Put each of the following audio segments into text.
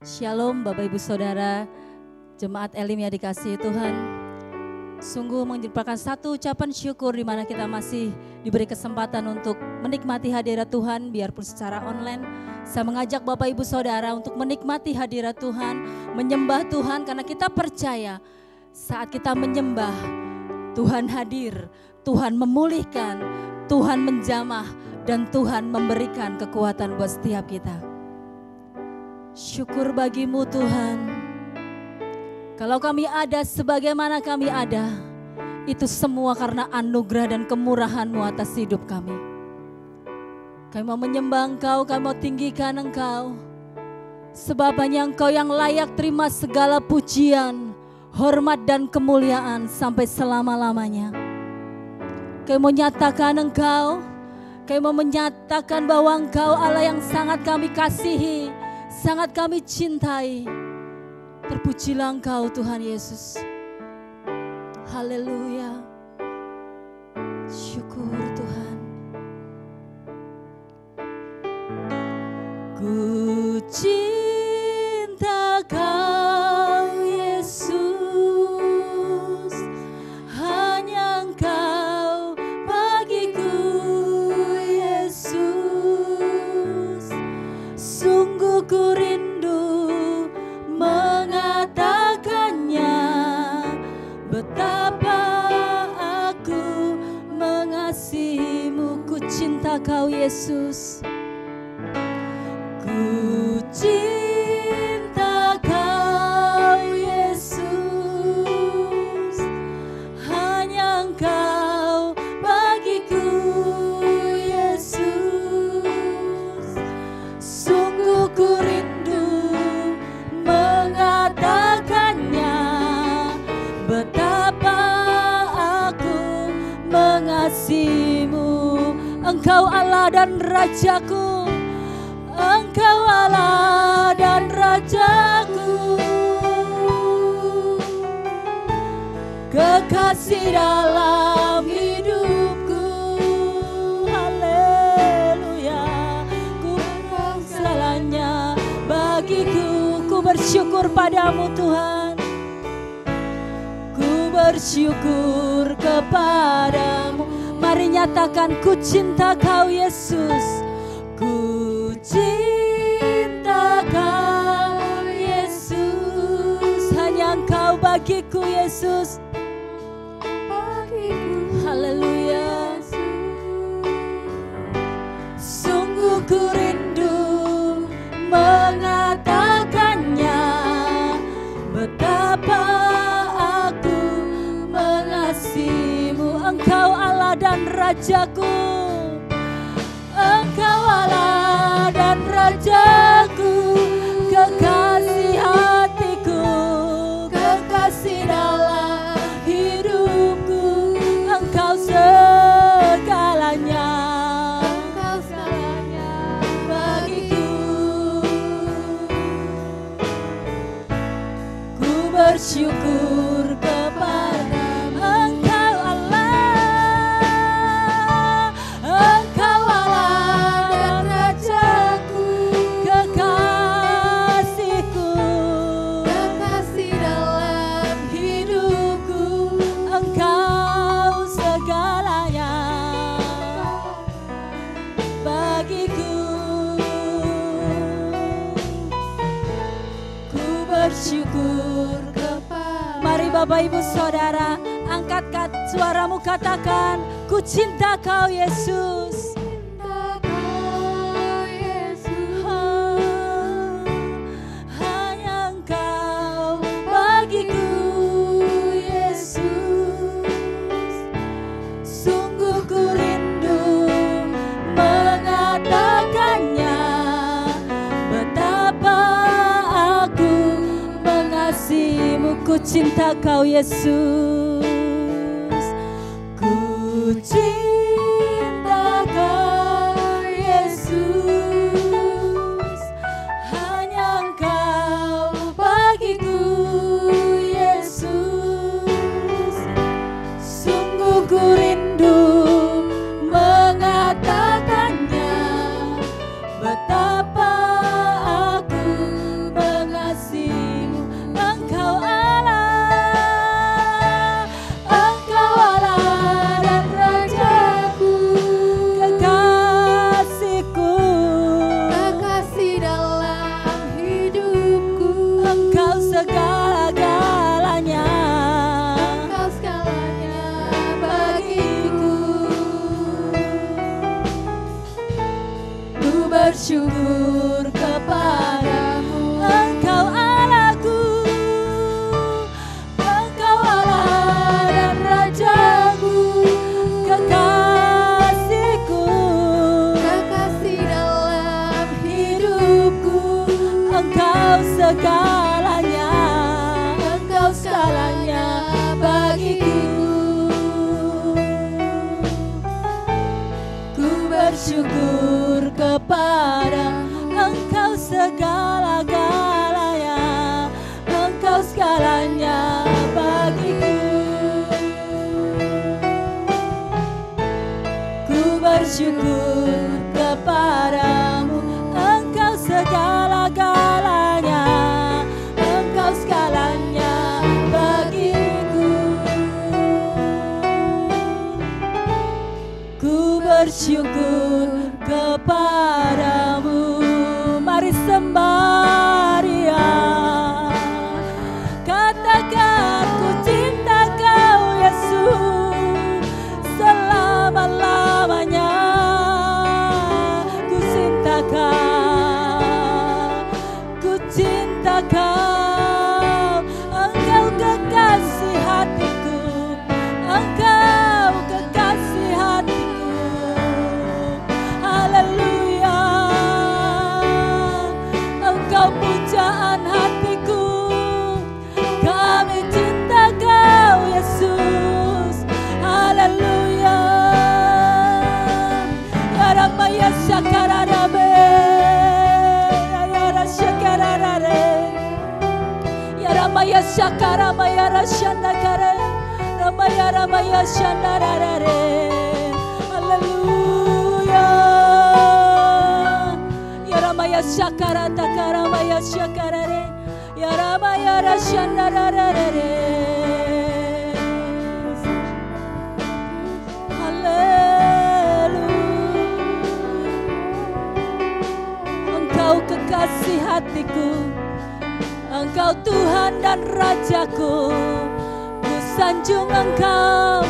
Shalom Bapak Ibu Saudara, Jemaat Elim yang dikasihi Tuhan. Sungguh merupakan satu ucapan syukur di mana kita masih diberi kesempatan untuk menikmati hadirat Tuhan biarpun secara online. Saya mengajak Bapak Ibu Saudara untuk menikmati hadirat Tuhan, menyembah Tuhan karena kita percaya saat kita menyembah Tuhan hadir, Tuhan memulihkan, Tuhan menjamah dan Tuhan memberikan kekuatan buat setiap kita. Syukur bagimu Tuhan. Kalau kami ada sebagaimana kami ada, itu semua karena anugerah dan kemurahan-Mu atas hidup kami. Kami mau menyembah Engkau, kami mau tinggikan Engkau. Sebab hanya Engkau yang layak terima segala pujian, hormat dan kemuliaan sampai selama-lamanya. Kami mau nyatakan Engkau, kami mau menyatakan bahwa Engkau Allah yang sangat kami kasihi, sangat kami cintai. Terpujilah Engkau Tuhan Yesus. Haleluya. Syukur Tuhan. Ku cinta Kau Yesus, hanya Engkau bagiku Yesus. Sungguh ku rindu mengatakannya, betapa aku mengasihimu. Ku cinta Kau Yesus. Ku cinta Kau Yesus, hanya Engkau bagiku Yesus. Sungguh ku rindu mengatakannya, betapa aku mengasihimu. Engkau Allah dan Rajaku, Engkau Allah dan Rajaku, kekasih dalam hidupku. Haleluya. Ku segalanya bagiku. Ku bersyukur padamu Tuhan. Ku bersyukur kepadamu. Mari nyatakan, ku cinta Kau Yesus. Ku cinta Kau Yesus, hanya Engkau bagiku Yesus. Haleluya. Sungguh ku rindu mengatakannya, betapa aku mengasihimu. Engkau Allah dan Rajaku, Engkau Allah dan Rajaku, kekasih hatiku, kekasih dalam hidupku. Engkau segalanya, Engkau segalanya bagiku. Ku bersyukur kepada Engkau Allah, Engkau Allah dan Rajaku, kekasihku, kekasih dalam hidupku. Engkau segalanya bagiku. Ku bersyukur kepada. Mari Bapak Ibu Saudara, angkat suaramu, katakan, ku cinta Kau Yesus. Hanya Engkau bagiku Yesus. Sungguh ku rindu mengatakannya, betapa aku mengasihimu. Ku cinta Kau Yesus. Ku cinta Kau Yesus, hanya Engkau bagiku Yesus. Sungguh ku rindu mengatakannya, betapa aku mengasihimu. Ramaya Shakara Maya Rashandakare Ramaya Ramaya Shandarare. Haleluya. Ya Ramaya Shakara Takara Maya Shakarare Ya Ramaya Rashandarare. Engkau kekasih hatiku, Engkau Tuhan dan Rajaku. Ku sanjung Engkau,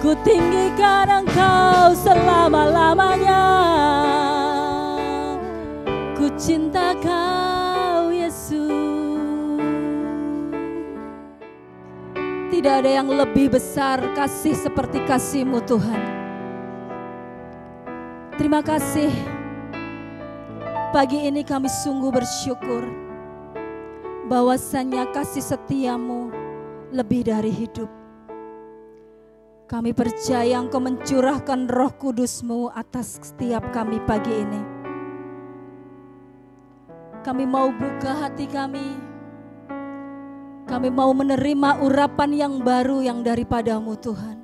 ku tinggikan Engkau selama-lamanya. Ku cinta Kau Yesus. Tidak ada yang lebih besar kasih seperti kasih-Mu Tuhan. Terima kasih. Pagi ini kami sungguh bersyukur bahwasannya kasih setia-Mu lebih dari hidup. Kami percaya Engkau mencurahkan Roh Kudus-Mu atas setiap kami pagi ini. Kami mau buka hati kami. Kami mau menerima urapan yang baru yang daripada-Mu Tuhan.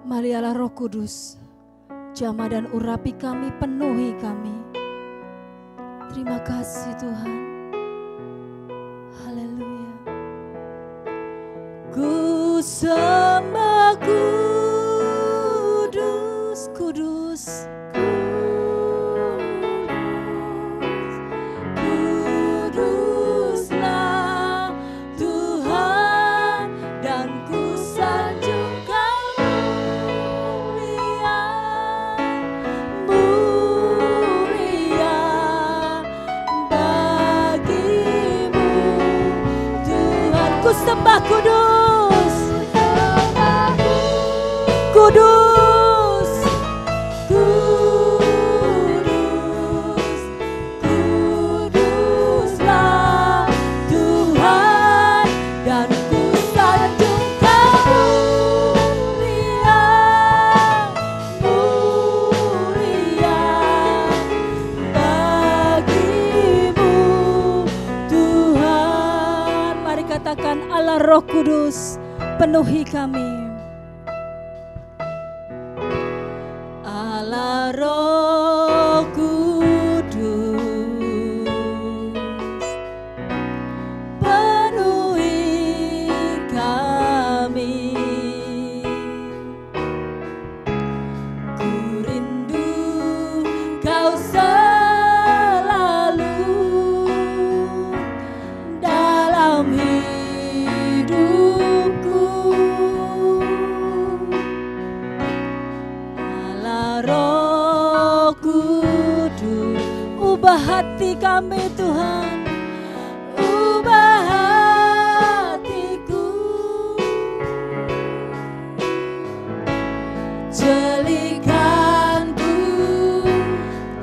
Marilah Roh Kudus, jamah dan urapi kami, penuhi kami. Terima kasih Tuhan. Haleluya. Ku sembah kudus, kudus, kuduslah Tuhan, dan ku sanjung Kau mulia, mulia bagimu Tuhan. Ku sembah kudus, kudus, kudus, kuduslah Tuhan, dan ku sanjung Kau mulia, mulia bagimu Tuhan. Mari katakan, Allah Roh Kudus, penuhi kami. Allah Roh Kudus, penuhi kami. Ku rindu Kau selalu dalam hidupku. Allah Roh Kudus, ubah hati kami Tuhan, ubah hatiku, jelikanku,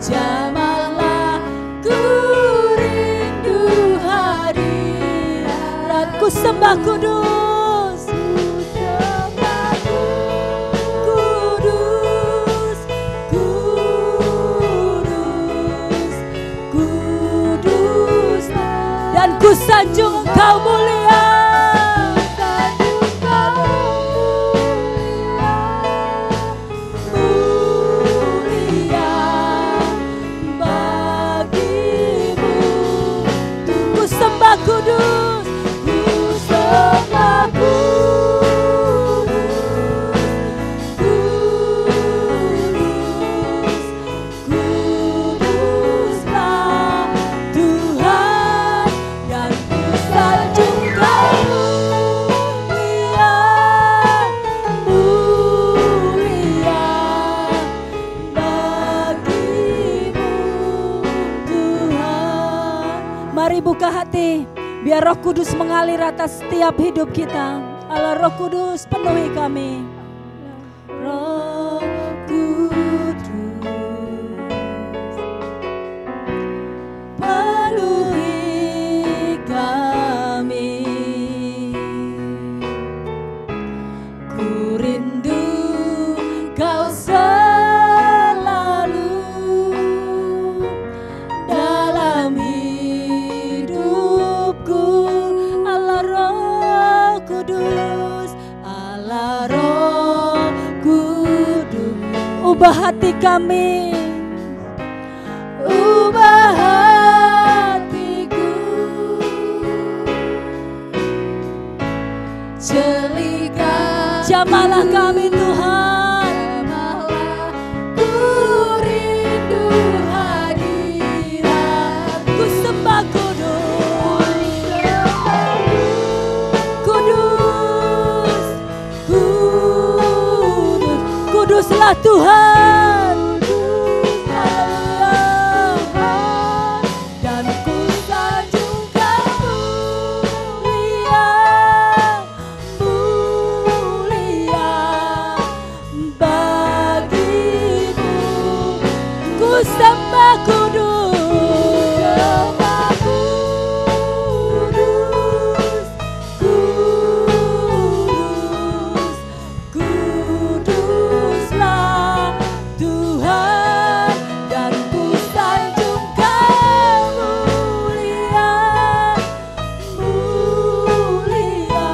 jamahlah ku rindu hadirat-Ku sembah kudus, kudus, kudus, kudus, dan ku sanjung Engkau mulia, sanjung Kau mulia bagimu. Ku sembah kudus, ku sembah kudus, kudus, kuduslah Tuhan, dan ku sanjung Kau mulia, mulia bagimu Tuhan. Mari buka hati, biar Roh Kudus mengalir atas setiap hidup kita. Allah Roh Kudus, penuhi kami. Roh Kudus, penuhi kami. Ku rindu Kau selalu dalam hidupku. kami. Ubah hatiku, jamahlah kami Tuhan. Ku rindu hadirat, ku sembah kudus, kudus, kudus, kuduslah Tuhan. Dan ku sanjung Kamu mulia bagimu, ku sembah kudus, kudus, kuduslah Tuhan. Dan ku sanjung Kamu mulia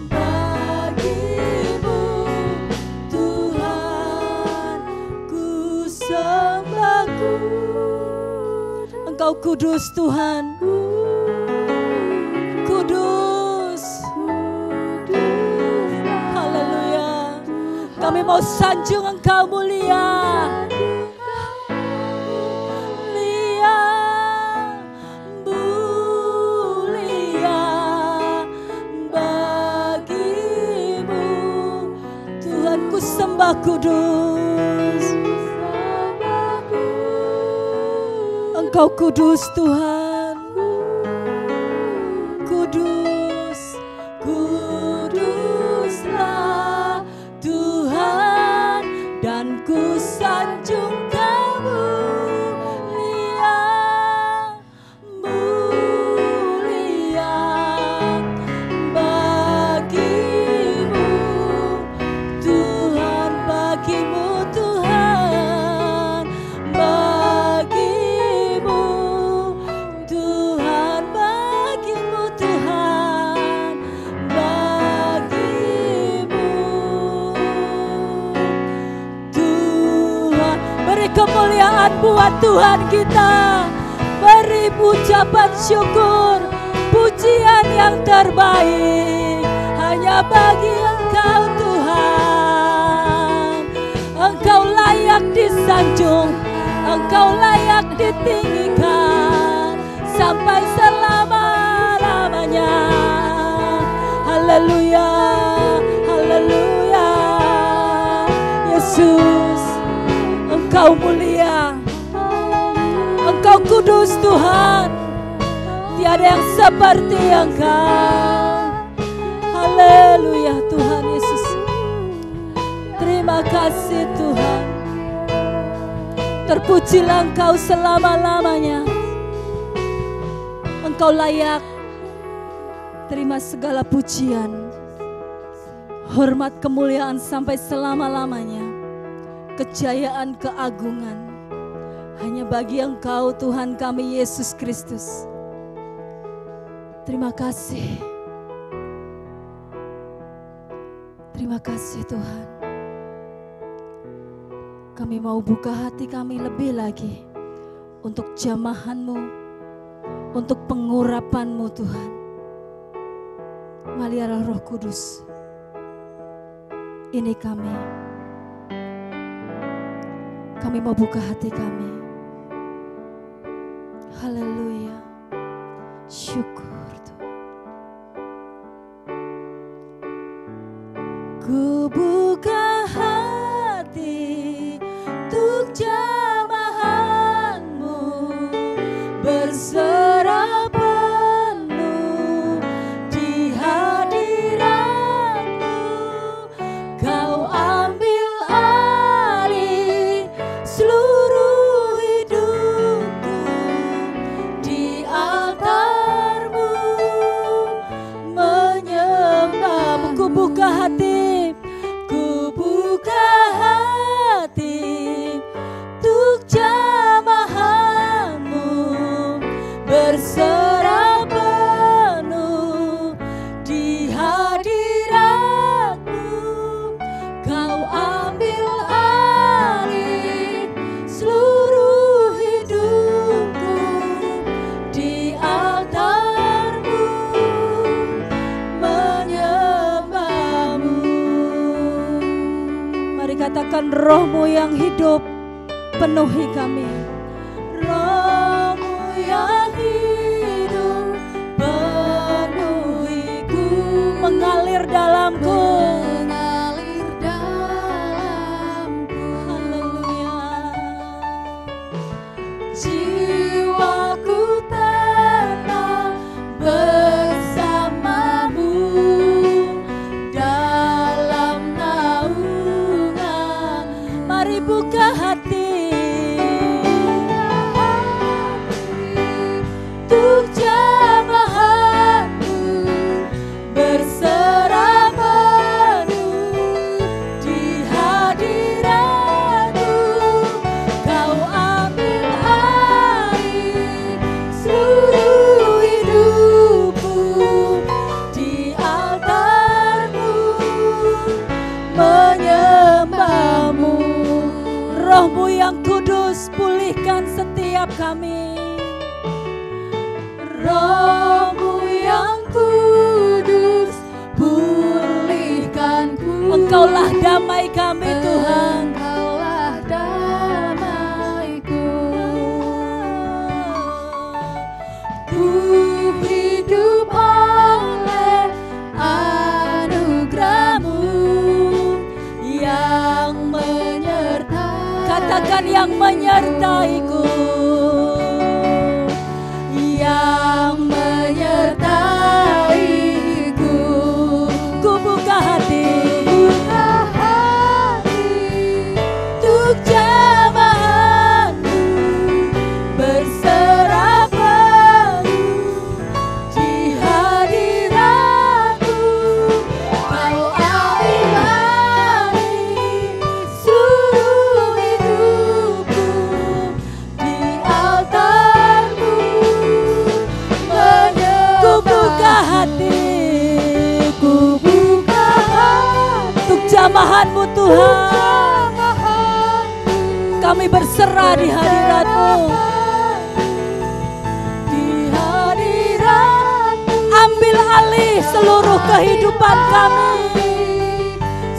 bagimu Tuhan, ku sembah kudus. Engkau kudus Tuhan, kudus, haleluya. Kami mau sanjung Engkau mulia, mulia bagimu Tuhan, ku sembah kudus. Engkau kudus Tuhan, kudus, kuduslah Tuhan. Dan ku sanjung Kamu mulia bagimu Tuhan, bagimu Tuhan, bagimu Tuhan, bagimu Tuhan, bagimu Tuhan. Beri kemuliaan buat Tuhan kita, beri ucapan syukur, pujian yang terbaik hanya bagi Engkau Tuhan. Engkau layak disanjung, Engkau layak ditinggikan sampai selama-lamanya. Haleluya, haleluya. Yesus, Engkau mulia, Engkau kudus Tuhan, tiada yang seperti Engkau. Haleluya Tuhan Yesus, terima kasih Tuhan. Terpujilah Engkau selama-lamanya. Engkau layak terima segala pujian, hormat, kemuliaan sampai selama-lamanya. Kejayaan, keagungan hanya bagi Engkau Tuhan kami Yesus Kristus. Terima kasih. Terima kasih Tuhan. Kami mau buka hati kami lebih lagi untuk jamahan-Mu, untuk pengurapan-Mu Tuhan. Malialah Roh Kudus, ini kami. Kami mau buka hati kami. Haleluya. Syukur Tuhan. Ku buka hati untuk jamahan-Mu, berserah penuh di hadirat-Mu. Kau ambil alih seluruh hidupku di altar-Mu, menyembah-Mu. Ku buka hati, ku katakan roh-Mu yang hidup penuhi kami. Roh-Mu yang hidup penuhiku, mengalir dalamku. Haleluya. Jiwaku tenang bersamamu dalam naungan. Mari buka hati untuk jamahanmu, berserah penuh di hadiratmu. Kau ambil alih seluruh hidupku di altarmu, menyembahmu. Roh-Mu yang kudus pulihkan setiap kami. Roh-Mu yang kudus pulihkanku. Engkaulah damai kami Tuhan. Engkaulah damaiku. Ku hidup oleh anugerah-Mu yang menyertai. Katakan yang menyertaiku. Yang menyertaiku. Ku buka hati untuk jamahanmu, berserah penuh di hadiratmu. Kau ambil alih seluruh hidupku di altarmu. Ku buka hati, ku buka hati untuk jamahan-Mu Tuhan. Kami berserah di hadirat-Mu. Di hadirat-Mu ambil alih seluruh kehidupan kami.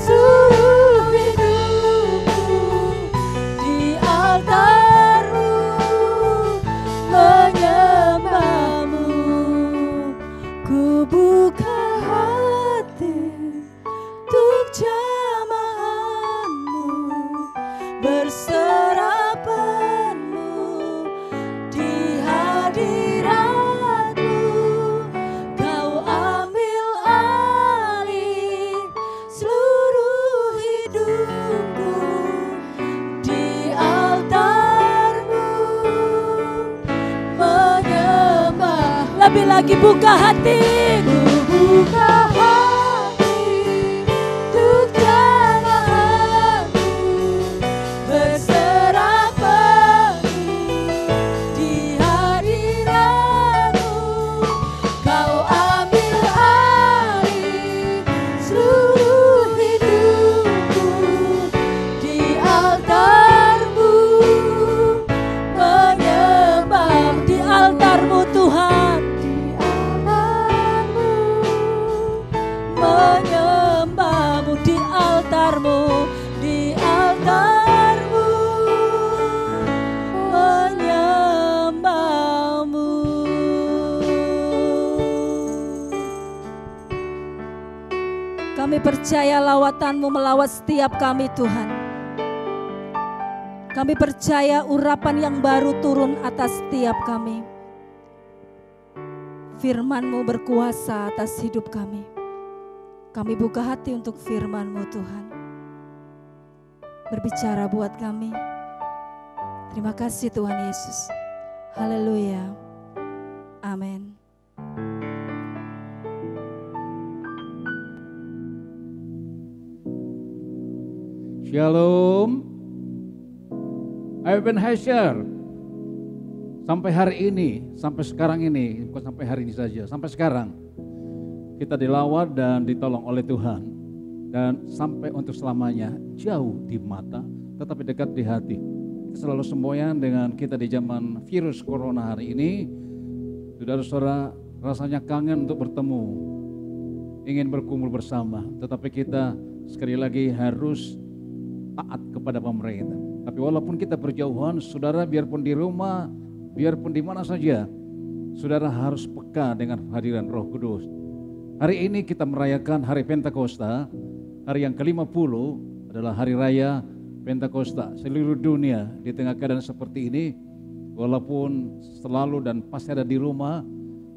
Seluruh hidupku di altar-Mu, menyembah-Mu. Ku buka hati untuk jamahan-Mu, berserah penuh di hadirat-Mu. Kau ambil alih seluruh hidupku di altar-Mu, menyembah. Lebih lagi buka hati, ku buka hati untuk jamahan-Mu, berserah penuh di hadirat-Mu. Kau ambil alih seluruh hidupku di altar-Mu, menyembah di altar-Mu Tuhan. Menyembah-Mu di altar-Mu, di altar-Mu, menyembah-Mu. Kami percaya lawatan-Mu melawat setiap kami Tuhan. Kami percaya urapan yang baru turun atas setiap kami. Firman-Mu berkuasa atas hidup kami. Kami buka hati untuk firman-Mu Tuhan. Berbicara buat kami. Terima kasih Tuhan Yesus. Haleluya. Amin. Shalom. Ebenezer. Sampai hari ini, sampai sekarang ini, bukan sampai hari ini saja, sampai sekarang kita dilawat dan ditolong oleh Tuhan. Dan sampai untuk selamanya, jauh di mata, tetapi dekat di hati. Kita selalu semboyan dengan kita di zaman virus corona hari ini. Saudara-saudara, rasanya kangen untuk bertemu, ingin berkumpul bersama. Tetapi kita sekali lagi harus taat kepada pemerintah. Tapi walaupun kita berjauhan, saudara, biarpun di rumah, biarpun di mana saja, saudara harus peka dengan kehadiran Roh Kudus. Hari ini kita merayakan hari Pentakosta, hari yang ke-50 adalah hari raya Pentakosta. Seluruh dunia di tengah keadaan seperti ini, walaupun selalu dan pasti ada di rumah,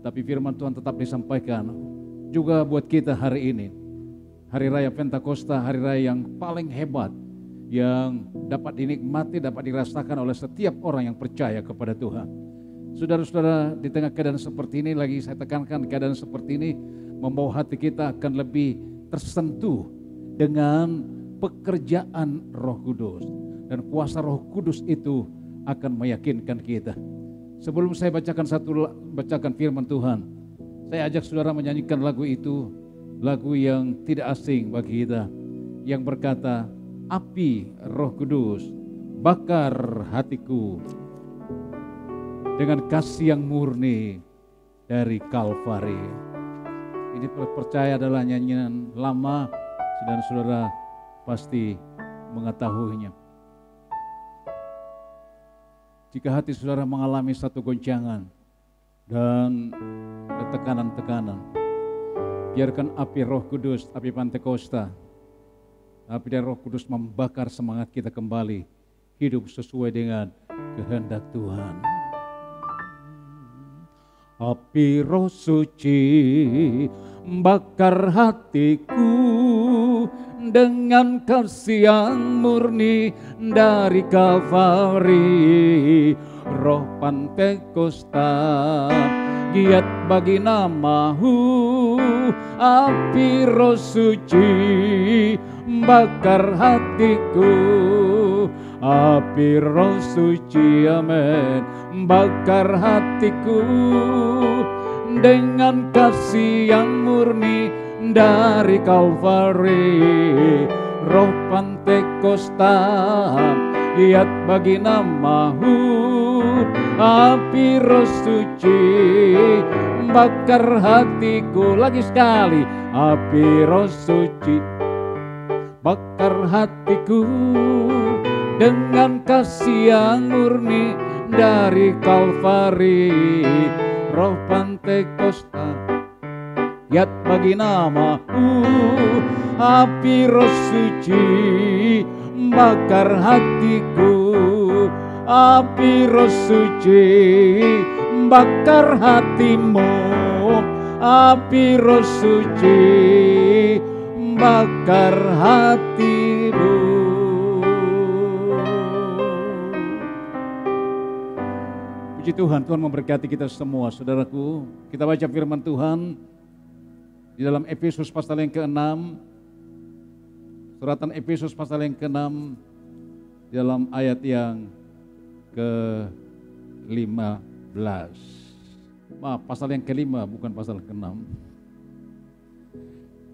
tapi firman Tuhan tetap disampaikan juga buat kita hari ini. Hari raya Pentakosta, hari raya yang paling hebat, yang dapat dinikmati, dapat dirasakan oleh setiap orang yang percaya kepada Tuhan. Saudara-saudara, di tengah keadaan seperti ini, lagi saya tekankan, keadaan seperti ini membawa hati kita akan lebih tersentuh dengan pekerjaan Roh Kudus. Dan kuasa Roh Kudus itu akan meyakinkan kita. Sebelum saya bacakan firman Tuhan, saya ajak saudara menyanyikan lagu itu, lagu yang tidak asing bagi kita, yang berkata, api Roh Kudus bakar hatiku dengan kasih yang murni dari Kalvari. Ini percaya adalah nyanyian lama dan saudara pasti mengetahuinya. Jika hati saudara mengalami satu goncangan dan tekanan-tekanan, biarkan api Roh Kudus, api Pentakosta, api dari Roh Kudus membakar semangat kita kembali hidup sesuai dengan kehendak Tuhan. Api Roh Suci bakar hatiku dengan kasih yang murni dari Kalvari. Roh Pentakosta giat bagi namamu, api Roh Suci bakar hatiku. Api Roh Suci, amin, bakar hatiku dengan kasih yang murni dari Kalvari. Roh Pentakosta giat bagi namamu, api Roh Suci bakar hatiku. Lagi sekali, api Roh Suci bakar hatiku dengan kasih yang murni dari Kalvari. Roh Pentakosta giat bagi namamu, api Roh Suci bakar hatiku. Api Roh Suci bakar hatimu, api Roh Suci bakar hatimu. Puji Tuhan, Tuhan memberkati kita semua, saudaraku. Kita baca firman Tuhan di dalam Efesus pasal yang ke-6, suratan Efesus pasal yang ke-6, dalam ayat yang ke-15. Maaf, pasal yang ke-5, bukan pasal ke-6.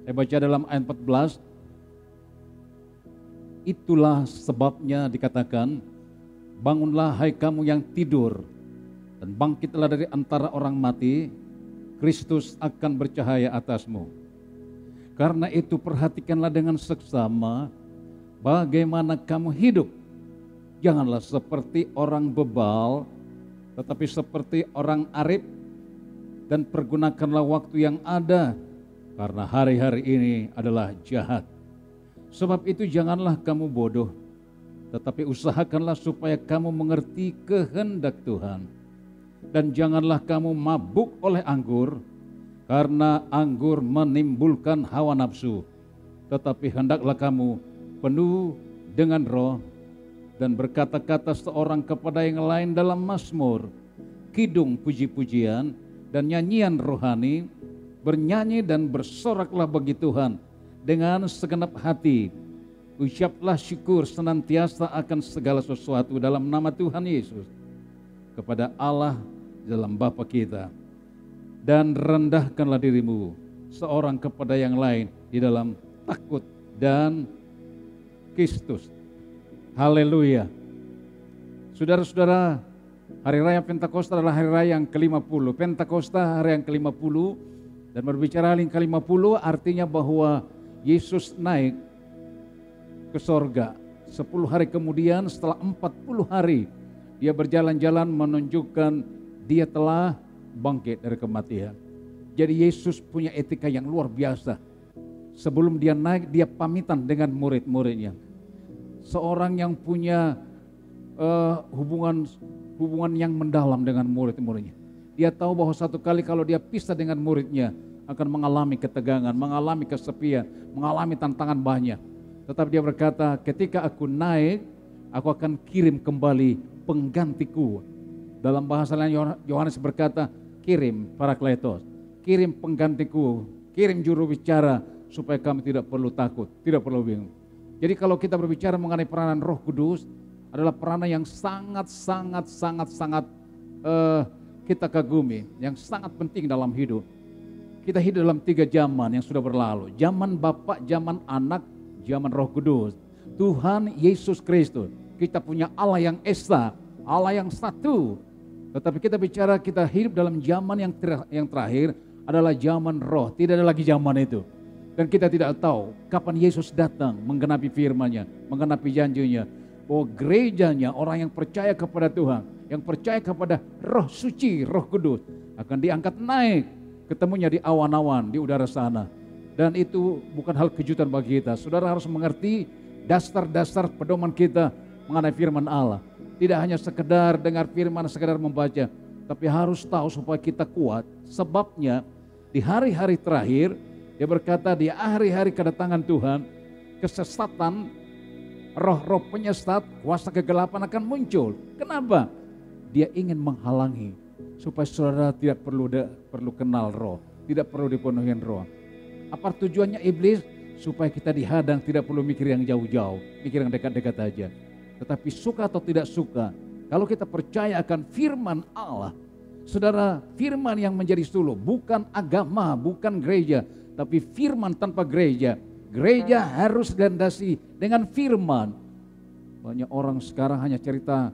Saya baca dalam ayat 14. Itulah sebabnya dikatakan, bangunlah hai kamu yang tidur, dan bangkitlah dari antara orang mati, Kristus akan bercahaya atasmu. Karena itu perhatikanlah dengan seksama bagaimana kamu hidup. Janganlah seperti orang bebal, tetapi seperti orang arif, dan pergunakanlah waktu yang ada, karena hari-hari ini adalah jahat. Sebab itu janganlah kamu bodoh, tetapi usahakanlah supaya kamu mengerti kehendak Tuhan. Dan janganlah kamu mabuk oleh anggur, karena anggur menimbulkan hawa nafsu. Tetapi hendaklah kamu penuh dengan roh, dan berkata-kata seorang kepada yang lain dalam mazmur, kidung puji-pujian, dan nyanyian rohani. Bernyanyi dan bersoraklah bagi Tuhan dengan segenap hati. Ucaplah syukur senantiasa akan segala sesuatu dalam nama Tuhan Yesus kepada Allah dalam Bapa kita. Dan rendahkanlah dirimu seorang kepada yang lain di dalam takut dan Kristus. Haleluya. Saudara-saudara, hari raya Pentakosta adalah hari raya yang ke-50. Pentakosta hari yang ke-50, dan berbicara hari yang ke-50 artinya bahwa Yesus naik ke sorga 10 hari kemudian setelah 40 hari dia berjalan-jalan menunjukkan dia telah bangkit dari kematian. Jadi Yesus punya etika yang luar biasa. Sebelum dia naik, dia pamitan dengan murid-muridnya. Seorang yang punya hubungan yang mendalam dengan murid-muridnya. Dia tahu bahwa satu kali kalau dia pisah dengan muridnya akan mengalami ketegangan, mengalami kesepian, mengalami tantangan banyak. Tetapi dia berkata, ketika aku naik, aku akan kirim kembali penggantiku. Dalam bahasa lain Yohanes berkata, kirim Parakletos, kirim penggantiku, kirim juru bicara supaya kami tidak perlu takut, tidak perlu bingung. Jadi kalau kita berbicara mengenai peranan Roh Kudus, adalah peranan yang sangat kita kagumi, yang sangat penting dalam hidup. Kita hidup dalam 3 zaman yang sudah berlalu. Zaman Bapa, zaman Anak, zaman Roh Kudus. Tuhan Yesus Kristus. Kita punya Allah yang Esa, Allah yang satu. Tetapi kita bicara kita hidup dalam zaman yang terakhir adalah zaman Roh. Tidak ada lagi zaman itu. Dan kita tidak tahu kapan Yesus datang menggenapi firman-Nya, menggenapi janjinya. Bahwa gerejanya, orang yang percaya kepada Tuhan, yang percaya kepada Roh Suci, Roh Kudus, akan diangkat naik, ketemunya di awan-awan, di udara sana. Dan itu bukan hal kejutan bagi kita. Saudara harus mengerti dasar-dasar pedoman kita mengenai firman Allah. Tidak hanya sekedar dengar firman, sekedar membaca, tapi harus tahu supaya kita kuat. Sebabnya di hari-hari terakhir, dia berkata di hari-hari kedatangan Tuhan, kesesatan, roh-roh penyesat, kuasa kegelapan akan muncul. Kenapa? Dia ingin menghalangi supaya saudara tidak perlu kenal roh, tidak perlu dipenuhi roh. Apa tujuannya iblis? Supaya kita dihadang, tidak perlu mikir yang jauh-jauh, mikir yang dekat-dekat aja. Tetapi suka atau tidak suka, kalau kita percaya akan firman Allah, saudara, firman yang menjadi suluh, bukan agama, bukan gereja, tapi firman tanpa gereja. Gereja harus dilandasi dengan firman. Banyak orang sekarang hanya cerita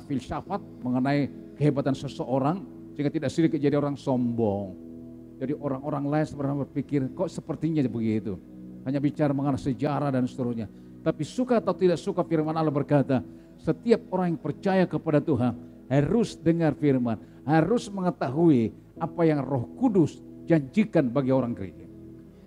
filsafat mengenai kehebatan seseorang, sehingga tidak sedikit jadi orang sombong. Jadi orang-orang lain sebenarnya berpikir, kok sepertinya begitu. Hanya bicara mengenai sejarah dan seterusnya. Tapi suka atau tidak suka, firman Allah berkata, setiap orang yang percaya kepada Tuhan harus dengar firman, harus mengetahui apa yang Roh Kudus janjikan bagi orang gereja.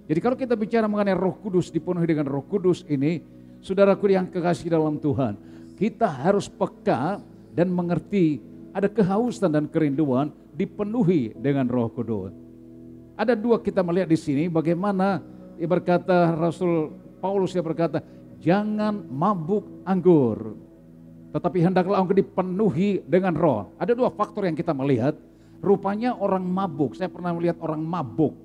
Jadi kalau kita bicara mengenai Roh Kudus, dipenuhi dengan Roh Kudus ini, saudaraku yang kekasih dalam Tuhan, kita harus peka dan mengerti ada kehausan dan kerinduan dipenuhi dengan Roh Kudus. Ada 2 kita melihat di sini bagaimana dia berkata, Rasul Paulus dia berkata, jangan mabuk anggur, tetapi hendaklah engkau dipenuhi dengan Roh. Ada 2 faktor yang kita melihat. Rupanya orang mabuk, saya pernah melihat orang mabuk,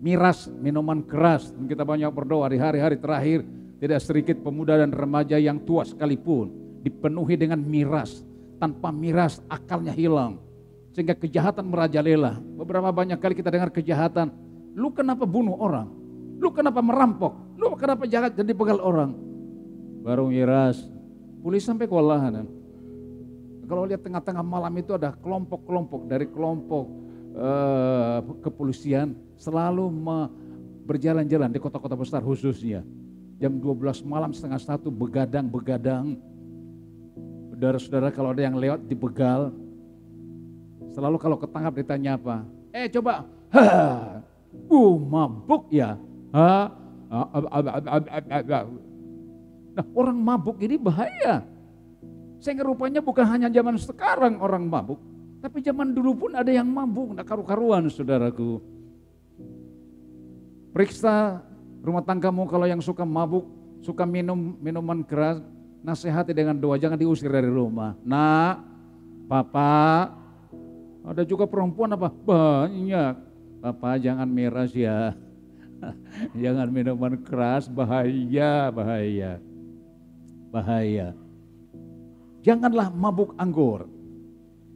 miras, minuman keras. Kita banyak berdoa di hari-hari terakhir, tidak sedikit pemuda dan remaja yang tua sekalipun dipenuhi dengan miras. Tanpa miras akalnya hilang, sehingga kejahatan merajalela. Beberapa banyak kali kita dengar kejahatan, lu kenapa bunuh orang, lu kenapa merampok, lu kenapa jahat jadi begal orang. Baru miras, polisi sampai kewalahan. Kalau lihat tengah-tengah malam itu ada kelompok-kelompok dari kelompok kepolisian selalu berjalan-jalan di kota-kota besar khususnya. Jam 12 malam, setengah 1 begadang-begadang. Saudara-saudara kalau ada yang lewat dibegal, selalu kalau ketangkap ditanya apa? Coba, mabuk ya? Nah, orang mabuk ini bahaya. Sehingga rupanya bukan hanya zaman sekarang orang mabuk, tapi zaman dulu pun ada yang mabuk, enggak karu-karuan saudaraku. Periksa rumah tanggamu kalau yang suka mabuk, suka minum minuman keras, nasihati dengan doa, jangan diusir dari rumah. Nak, papa, ada juga perempuan apa? Banyak. Papa jangan miras ya, jangan minuman keras, bahaya. Janganlah mabuk anggur.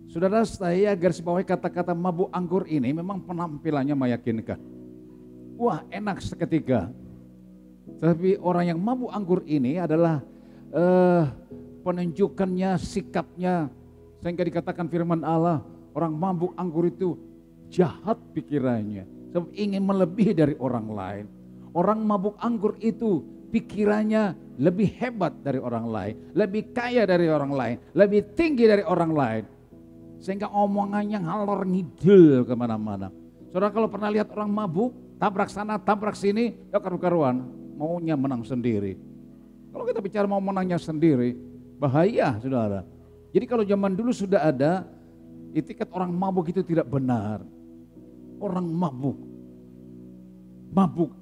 Saudara, saya garis bawahi kata-kata mabuk anggur ini memang penampilannya meyakinkan. Wah, enak seketika. Tapi orang yang mabuk anggur ini adalah penunjukannya, sikapnya. Sehingga dikatakan firman Allah, orang mabuk anggur itu jahat pikirannya. Sebab ingin melebihi dari orang lain. Orang mabuk anggur itu pikirannya lebih hebat dari orang lain, lebih kaya dari orang lain, lebih tinggi dari orang lain. Sehingga omongannya ngalor ngidul kemana-mana. Saudara kalau pernah lihat orang mabuk, tabrak sana, tabrak sini, ya karu-karuan, maunya menang sendiri. Kalau kita bicara mau menangnya sendiri, bahaya saudara. Jadi kalau zaman dulu sudah ada, etiket orang mabuk itu tidak benar. Orang mabuk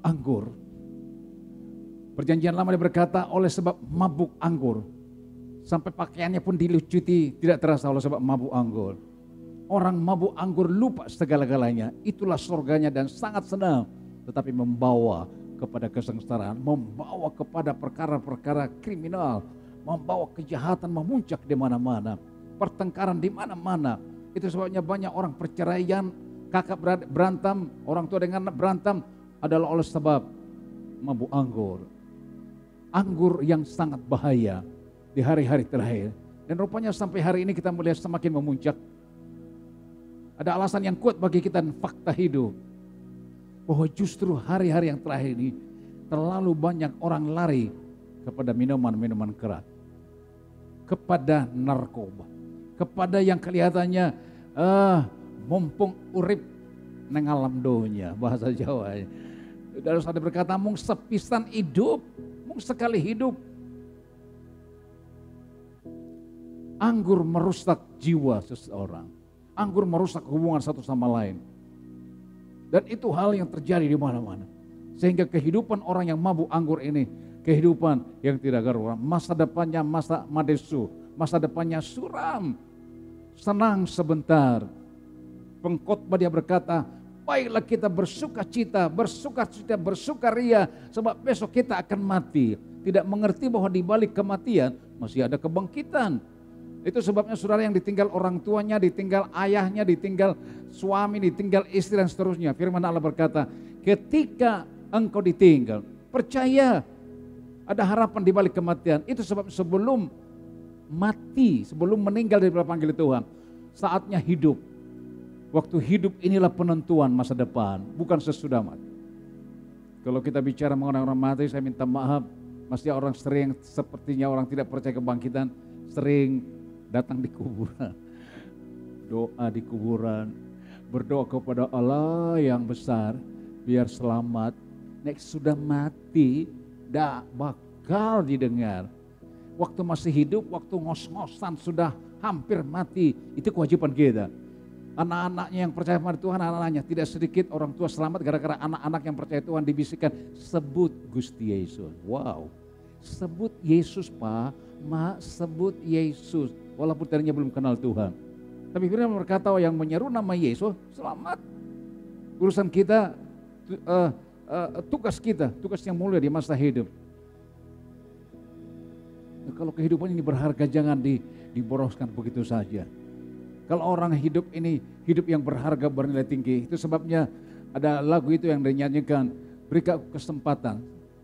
anggur. Perjanjian lama dia berkata oleh sebab mabuk anggur. Sampai pakaiannya pun dilucuti tidak terasa oleh sebab mabuk anggur. Orang mabuk anggur lupa segala-galanya. Itulah surganya dan sangat senang. Tetapi membawa kepada kesengsaraan. Membawa kepada perkara-perkara kriminal. Membawa kejahatan memuncak di mana-mana. Pertengkaran di mana-mana. Itu sebabnya banyak orang perceraian. Kakak berantem, orang tua dengan anak berantem. Adalah oleh sebab mabuk anggur. Anggur yang sangat bahaya di hari-hari terakhir. Dan rupanya sampai hari ini kita melihat semakin memuncak. Ada alasan yang kuat bagi kita dan fakta hidup. Bahwa justru hari-hari yang terakhir ini terlalu banyak orang lari kepada minuman-minuman keras. Kepada narkoba. Kepada yang kelihatannya mumpung urip neng alam donya, bahasa Jawa. Dan ada berkata mung sepisan hidup, mung sekali hidup. Anggur merusak jiwa seseorang. Anggur merusak hubungan satu sama lain. Dan itu hal yang terjadi di mana-mana. Sehingga kehidupan orang yang mabuk anggur ini, kehidupan yang tidak karuan. Masa depannya masa madesu, masa depannya suram. Senang sebentar. Pengkhotbah dia berkata, baiklah kita bersukaria, sebab besok kita akan mati. Tidak mengerti bahwa di balik kematian masih ada kebangkitan. Itu sebabnya saudara yang ditinggal orang tuanya, ditinggal ayahnya, ditinggal suami, ditinggal istri dan seterusnya. Firman Allah berkata, ketika engkau ditinggal, percaya ada harapan di balik kematian. Itu sebab sebelum mati, sebelum meninggal dari panggil Tuhan, saatnya hidup. Waktu hidup inilah penentuan masa depan, bukan sesudah mati. Kalau kita bicara mengenai orang mati, saya minta maaf, masih orang sering sepertinya orang tidak percaya kebangkitan, sering datang di kuburan, doa di kuburan, berdoa kepada Allah yang besar, biar selamat. Nek sudah mati, dak bakal didengar. Waktu masih hidup, waktu ngos-ngosan sudah hampir mati, itu kewajiban kita. Anak-anaknya yang percaya pada Tuhan, anak-anaknya tidak sedikit orang tua selamat gara-gara anak-anak yang percaya Tuhan dibisikkan, sebut Gusti Yesus. Wow, sebut Yesus Pak, Ma, sebut Yesus. Walaupun tadinya belum kenal Tuhan. Tapi firman berkata yang menyeru nama Yesus selamat. Urusan kita, tugas kita, tugas yang mulia di masa hidup. Nah, kalau kehidupan ini berharga jangan diboroskan begitu saja. Kalau orang hidup ini hidup yang berharga bernilai tinggi, itu sebabnya ada lagu itu yang dinyanyikan, berikan kesempatan.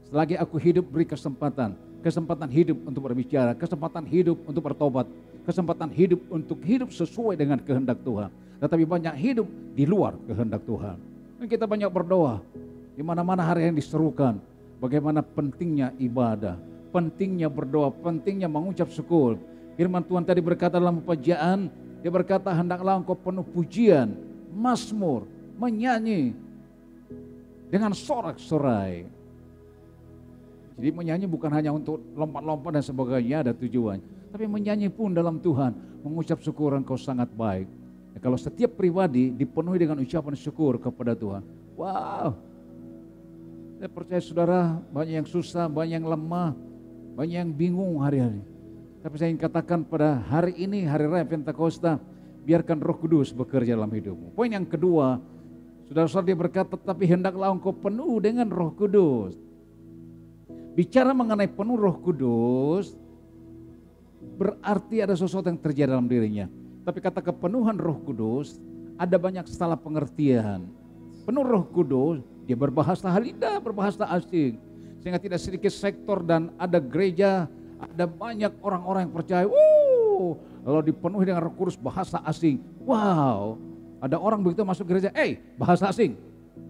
Selagi aku hidup beri kesempatan. Kesempatan hidup untuk berbicara, kesempatan hidup untuk bertobat, kesempatan hidup untuk hidup sesuai dengan kehendak Tuhan. Tetapi banyak hidup di luar kehendak Tuhan. Dan kita banyak berdoa, di mana-mana hari yang diserukan, bagaimana pentingnya ibadah, pentingnya berdoa, pentingnya mengucap syukur. Firman Tuhan tadi berkata dalam pujaan, dia berkata hendaklah engkau penuh pujian, mazmur, menyanyi dengan sorak-sorai. Jadi menyanyi bukan hanya untuk lompat-lompat dan sebagainya, ada tujuan. Tapi menyanyi pun dalam Tuhan, mengucap syukur engkau sangat baik. Ya, kalau setiap pribadi dipenuhi dengan ucapan syukur kepada Tuhan. Wow, saya percaya saudara banyak yang susah, banyak yang lemah, banyak yang bingung hari-hari. Tapi saya ingin katakan pada hari ini, hari raya Pentakosta, biarkan Roh Kudus bekerja dalam hidupmu. Poin yang kedua, saudara-saudara dia berkata, tapi hendaklah engkau penuh dengan Roh Kudus. Bicara mengenai penuh Roh Kudus, berarti ada sesuatu yang terjadi dalam dirinya. Tapi kata kepenuhan Roh Kudus, ada banyak salah pengertian. Penuh Roh Kudus, dia berbahasa halidah, berbahasa asing. Sehingga tidak sedikit sektor dan ada gereja, ada banyak orang-orang yang percaya, kalau dipenuhi dengan Roh Kudus bahasa asing. Wow, ada orang begitu masuk gereja, bahasa asing.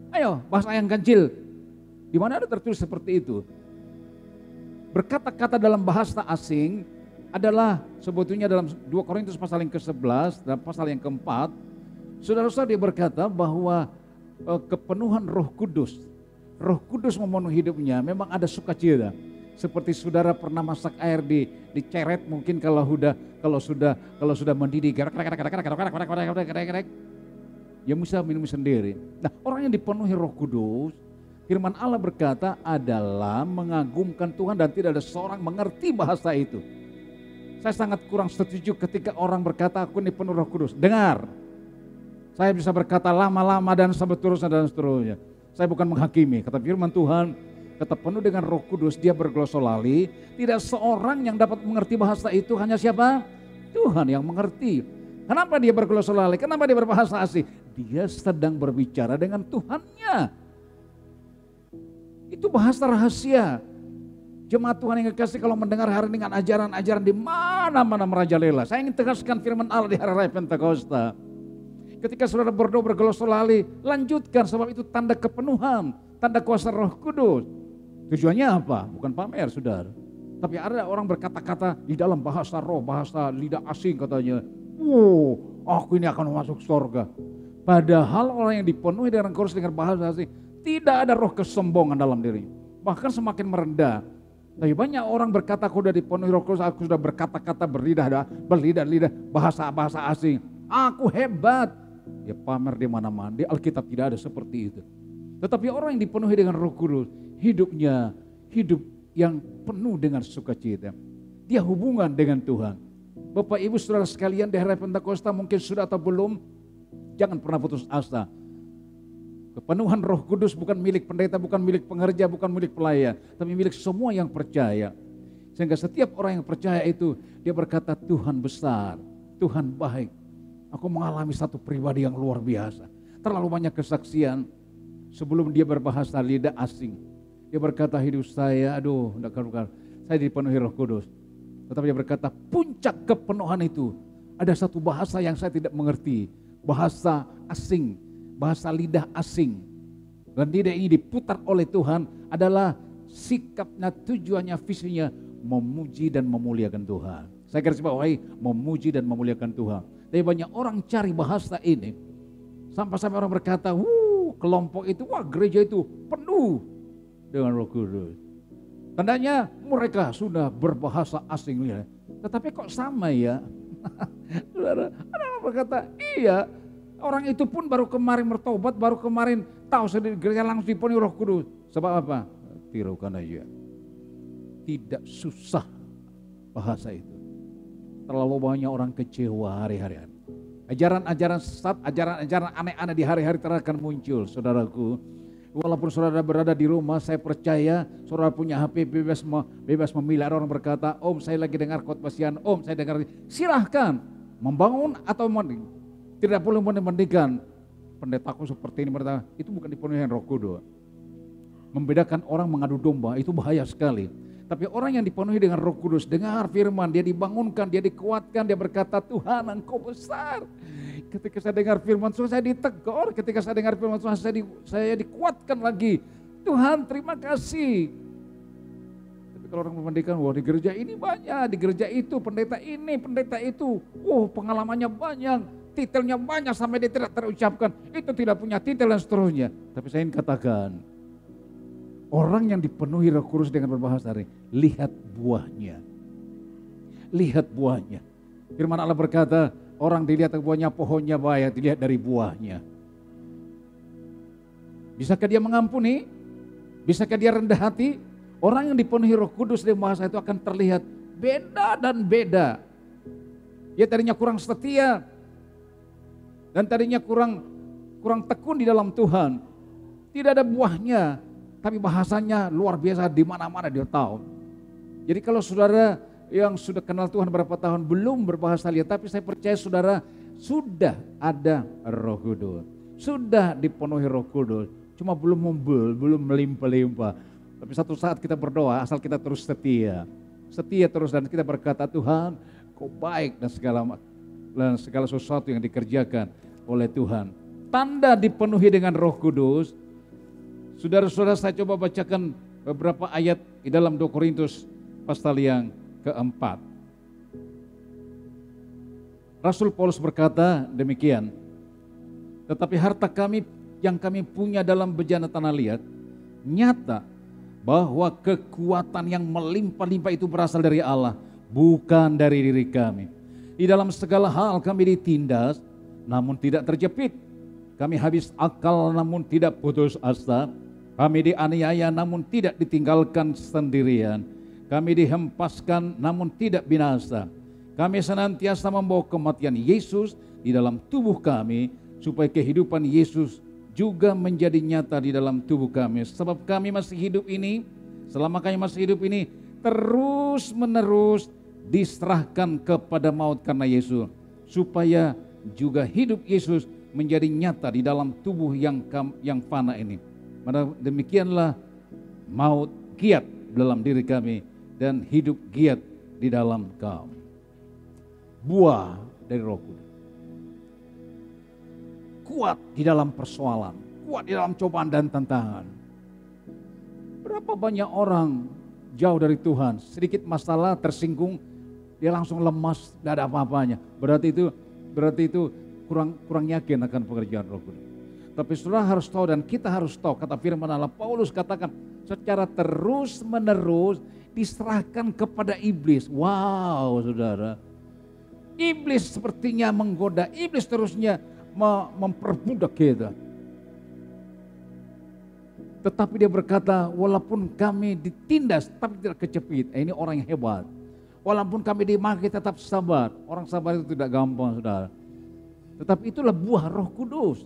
Ayo, bahasa yang ganjil. Di mana ada tertulis seperti itu? Berkata-kata dalam bahasa asing adalah sebetulnya dalam 2 Korintus pasal yang ke-11 dan pasal yang ke-4, saudara-saudara, dia berkata bahwa kepenuhan Roh Kudus memenuhi hidupnya, memang ada sukacita. Seperti saudara pernah masak air diceret, mungkin kalau sudah mendidih, ya bisa minum sendiri. Nah, orang yang dipenuhi Roh Kudus, firman Allah berkata adalah mengagumkan Tuhan dan tidak ada seorang mengerti bahasa itu. Saya sangat kurang setuju ketika orang berkata aku ini penuh Roh Kudus. Dengar, saya bisa berkata lama-lama dan seterusnya. Saya bukan menghakimi, kata firman Tuhan, kata penuh dengan Roh Kudus, dia berglosolali. Tidak seorang yang dapat mengerti bahasa itu, hanya siapa? Tuhan yang mengerti. Kenapa dia berglosolali? Kenapa dia berbahasa asing? Dia sedang berbicara dengan Tuhannya. Itu bahasa rahasia. Jemaat Tuhan yang kekasih, kalau mendengar hari ini dengan ajaran-ajaran di mana-mana merajalela. Saya ingin tegaskan firman Allah di hari raya Pentakosta. Ketika saudara berdoa berglosolali, lanjutkan, sebab itu tanda kepenuhan, tanda kuasa Roh Kudus. Tujuannya apa? Bukan pamer, saudara. Tapi ada orang berkata-kata di dalam bahasa roh, bahasa lidah asing katanya. Aku ini akan masuk surga. Padahal orang yang dipenuhi dengan Roh Kudus dengan bahasa asing, tidak ada roh kesombongan dalam diri. Bahkan semakin merendah. Tapi banyak orang berkata aku sudah dipenuhi Roh Kudus, aku sudah berkata-kata berlidah bahasa asing. Aku hebat. Ya pamer di mana-mana. Di Alkitab tidak ada seperti itu. Tetapi orang yang dipenuhi dengan Roh Kudus, hidupnya hidup yang penuh dengan sukacita. Dia hubungan dengan Tuhan. Bapak Ibu Saudara sekalian, di hari Pentakosta mungkin sudah atau belum, jangan pernah putus asa. Kepenuhan Roh Kudus bukan milik pendeta, bukan milik pengerja, bukan milik pelayan, tapi milik semua yang percaya. Sehingga setiap orang yang percaya itu, dia berkata Tuhan besar, Tuhan baik. Aku mengalami satu pribadi yang luar biasa. Terlalu banyak kesaksian sebelum dia berbahasa lidah asing. Dia berkata hidup saya, saya dipenuhi Roh Kudus. Tetapi dia berkata puncak kepenuhan itu, ada satu bahasa yang saya tidak mengerti. Bahasa asing, bahasa lidah asing. Dan lidah ini diputar oleh Tuhan adalah sikapnya, tujuannya, visinya memuji dan memuliakan Tuhan. Saya garis bawahi, memuji dan memuliakan Tuhan. Tapi banyak orang cari bahasa ini. Sampai-sampai orang berkata, kelompok itu, gereja itu penuh dengan Roh Kudus. Tandanya mereka sudah berbahasa asing. Ya. Tetapi kok sama ya? Saudara, ada orang berkata, iya. Orang itu pun baru kemarin bertobat, baru kemarin tahu sendiri gereja langsung dipenuhi Roh Kudus. Sebab apa? Tirukan aja. Tidak susah bahasa itu. Terlalu banyak orang kecewa hari-harian. Ajaran-ajaran sesat, ajaran-ajaran aneh-aneh di hari-hari terakhir akan muncul, saudaraku. Walaupun saudara berada di rumah, saya percaya saudara punya HP, bebas memilih. Ada orang berkata, Om saya lagi dengar khotbah siang, Om saya dengar. Silahkan membangun atau tidak boleh membandingkan. Pendetaku seperti ini, itu bukan dipenuhi Roh Kudus. Membedakan orang mengadu domba, itu bahaya sekali. Tapi orang yang dipenuhi dengan Roh Kudus, dengar firman, dia dibangunkan, dia dikuatkan, dia berkata, Tuhan Engkau besar. Ketika saya dengar firman Tuhan, saya ditegur. Ketika saya dengar firman Tuhan, saya dikuatkan lagi. Tuhan terima kasih. Tapi kalau orang membandingkan, di gereja ini banyak, di gereja itu, pendeta ini, pendeta itu. Pengalamannya banyak, titelnya banyak sampai dia tidak terucapkan. Itu tidak punya titel dan seterusnya. Tapi saya ingin katakan, orang yang dipenuhi Roh Kudus dengan berbahasa asing, lihat buahnya. Lihat buahnya. Firman Allah berkata, orang dilihat buahnya, pohonnya baik, dilihat dari buahnya. Bisakah dia mengampuni? Bisakah dia rendah hati? Orang yang dipenuhi Roh Kudus dengan bahasa itu akan terlihat beda dan beda. Dia tadinya kurang setia dan tadinya kurang tekun di dalam Tuhan. Tidak ada buahnya. Tapi bahasanya luar biasa, di mana-mana dia tahu. Jadi kalau saudara yang sudah kenal Tuhan berapa tahun belum berbahasa lidah, tapi saya percaya saudara sudah ada Roh Kudus, sudah dipenuhi Roh Kudus, cuma belum melimpah-limpah. Tapi satu saat kita berdoa, asal kita terus setia terus dan kita berkata, Tuhan Kau baik, dan segala sesuatu yang dikerjakan oleh Tuhan. Tanda dipenuhi dengan Roh Kudus. Saudara-saudara, saya coba bacakan beberapa ayat di dalam 2 Korintus pasal yang keempat. Rasul Paulus berkata demikian, tetapi harta kami yang kami punya dalam bejana tanah liat, nyata bahwa kekuatan yang melimpah-limpah itu berasal dari Allah, bukan dari diri kami. Di dalam segala hal kami ditindas, namun tidak terjepit. Kami habis akal namun tidak putus asa. Kami dianiaya namun tidak ditinggalkan sendirian. Kami dihempaskan namun tidak binasa. Kami senantiasa membawa kematian Yesus di dalam tubuh kami, supaya kehidupan Yesus juga menjadi nyata di dalam tubuh kami. Sebab kami masih hidup ini, selama kami masih hidup ini, terus menerus diserahkan kepada maut karena Yesus, supaya juga hidup Yesus menjadi nyata di dalam tubuh yang fana ini. Maka demikianlah maut giat dalam diri kami dan hidup giat di dalam kami. Buah dari Roh Kudus. Kuat di dalam persoalan, kuat di dalam cobaan dan tantangan. Berapa banyak orang jauh dari Tuhan, sedikit masalah tersinggung, dia langsung lemas, tidak ada apa-apanya. Berarti itu kurang yakin akan pekerjaan Roh Kudus. Tapi saudara harus tahu, dan kita harus tahu, kata firman Allah, Paulus katakan secara terus menerus diserahkan kepada iblis. Wow, saudara, iblis sepertinya menggoda, iblis terusnya memperbudak kita. Tetapi dia berkata, walaupun kami ditindas tapi tidak kecepit. Ini orang yang hebat. Walaupun kami dimaki tetap sabar. Orang sabar itu tidak gampang, saudara. Tetapi itulah buah Roh Kudus.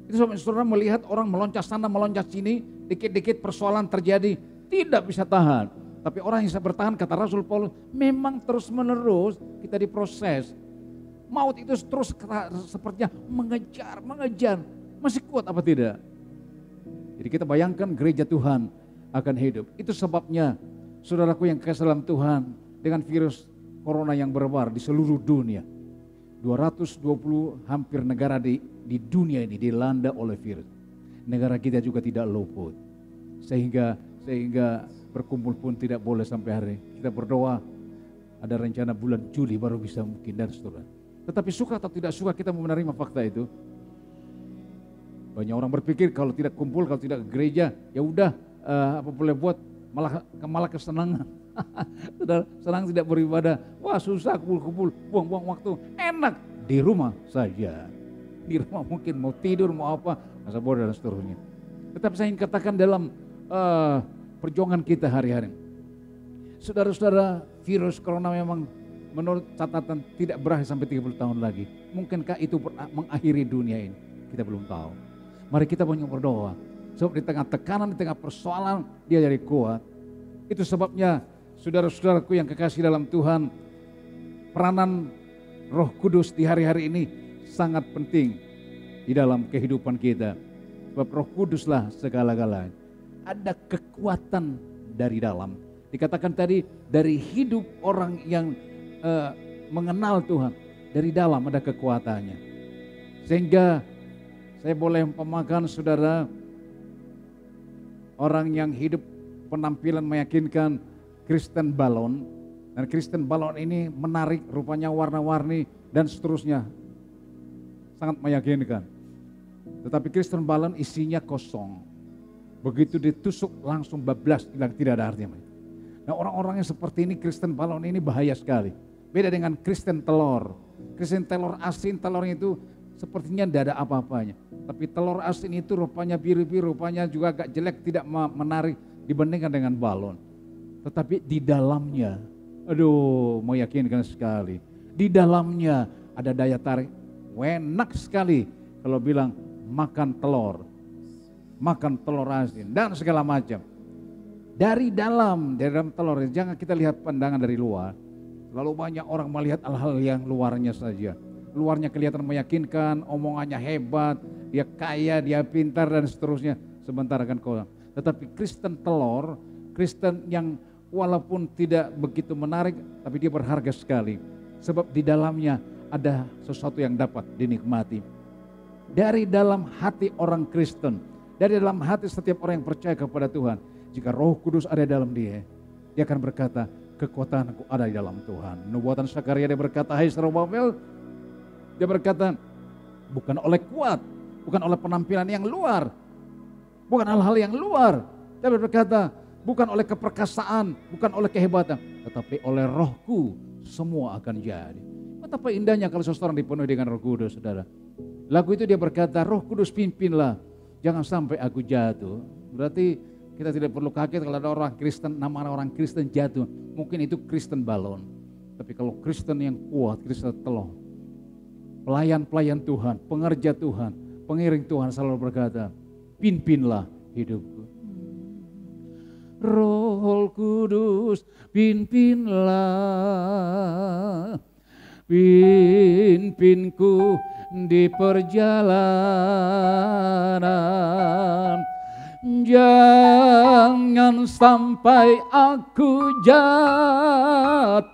Itu saudara melihat orang meloncat sana meloncat sini, dikit-dikit persoalan terjadi, tidak bisa tahan. Tapi orang yang bisa bertahan, kata Rasul Paulus, memang terus menerus kita diproses. Maut itu terus sepertinya mengejar, masih kuat apa tidak? Jadi kita bayangkan gereja Tuhan akan hidup. Itu sebabnya saudaraku yang kasih dalam Tuhan, dengan virus corona yang berbar di seluruh dunia, 220 hampir negara di dunia ini dilanda oleh virus. Negara kita juga tidak luput. Sehingga berkumpul pun tidak boleh sampai hari. Kita berdoa ada rencana bulan Juli baru bisa mungkin, dan seterusnya. Tetapi suka atau tidak suka kita menerima fakta itu. Banyak orang berpikir kalau tidak kumpul, kalau tidak ke gereja, ya udah apa boleh buat, malah kesenangan. Senang tidak beribadah, wah susah kumpul-kumpul, buang-buang waktu, enak di rumah saja. Di rumah mungkin mau tidur, mau apa, masa bodoh dan seterusnya. Tetapi saya ingin katakan dalam perjuangan kita hari-hari, saudara-saudara, virus corona memang menurut catatan tidak berakhir sampai 30 tahun lagi. Mungkinkah itu mengakhiri dunia ini? Kita belum tahu. Mari kita banyak berdoa. Sebab di tengah tekanan, di tengah persoalan, dia jadi kuat. Itu sebabnya saudara-saudaraku yang kekasih dalam Tuhan, peranan Roh Kudus di hari-hari ini sangat penting di dalam kehidupan kita. Sebab Roh Kuduslah segala-galanya. Ada kekuatan dari dalam. Dikatakan tadi dari hidup orang yang mengenal Tuhan, dari dalam ada kekuatannya. Sehingga saya boleh memakan saudara, orang yang hidup penampilan meyakinkan, Kristen balon. Dan Kristen balon ini menarik, rupanya warna-warni dan seterusnya. Sangat meyakinkan. Tetapi Kristen balon isinya kosong. Begitu ditusuk langsung bablas, tidak ada artinya. Nah, orang-orang yang seperti ini, Kristen balon ini bahaya sekali. Beda dengan Kristen telur. Kristen telur asin, telurnya itu sepertinya tidak ada apa-apanya. Tapi telur asin itu rupanya biru-biru, rupanya juga agak jelek, tidak menarik dibandingkan dengan balon. Tetapi di dalamnya, aduh, meyakinkan sekali. Di dalamnya ada daya tarik. Enak sekali kalau bilang makan telur asin dan segala macam. Dari dalam telur, jangan kita lihat pandangan dari luar. Lalu banyak orang melihat hal-hal yang luarnya saja. Luarnya kelihatan meyakinkan, omongannya hebat, dia kaya, dia pintar dan seterusnya. Sementara kan kau. Tetapi Kristen telur, Kristen yang walaupun tidak begitu menarik, tapi dia berharga sekali. Sebab di dalamnya ada sesuatu yang dapat dinikmati. Dari dalam hati orang Kristen, dari dalam hati setiap orang yang percaya kepada Tuhan, jika Roh Kudus ada dalam dia, Dia akan berkata, kekuatanku ada di dalam Tuhan. Nubuatan Zakaria dia berkata, hai Zerubabel, dia berkata, bukan oleh kuat, bukan oleh penampilan yang luar, bukan hal-hal yang luar. Dia berkata, bukan oleh keperkasaan, bukan oleh kehebatan, tetapi oleh Rohku semua akan jadi. Betapa indahnya kalau seseorang dipenuhi dengan Roh Kudus, saudara. Lagu itu dia berkata, Roh Kudus pimpinlah, jangan sampai aku jatuh. Berarti kita tidak perlu kaget kalau ada orang Kristen, nama orang Kristen jatuh. Mungkin itu Kristen balon. Tapi kalau Kristen yang kuat, Kristen telah, pelayan-pelayan Tuhan, pengerja Tuhan, pengiring Tuhan selalu berkata, pimpinlah hidupku. Roh Kudus pimpinlah, pimpinku di perjalanan. Jangan sampai aku jatuh,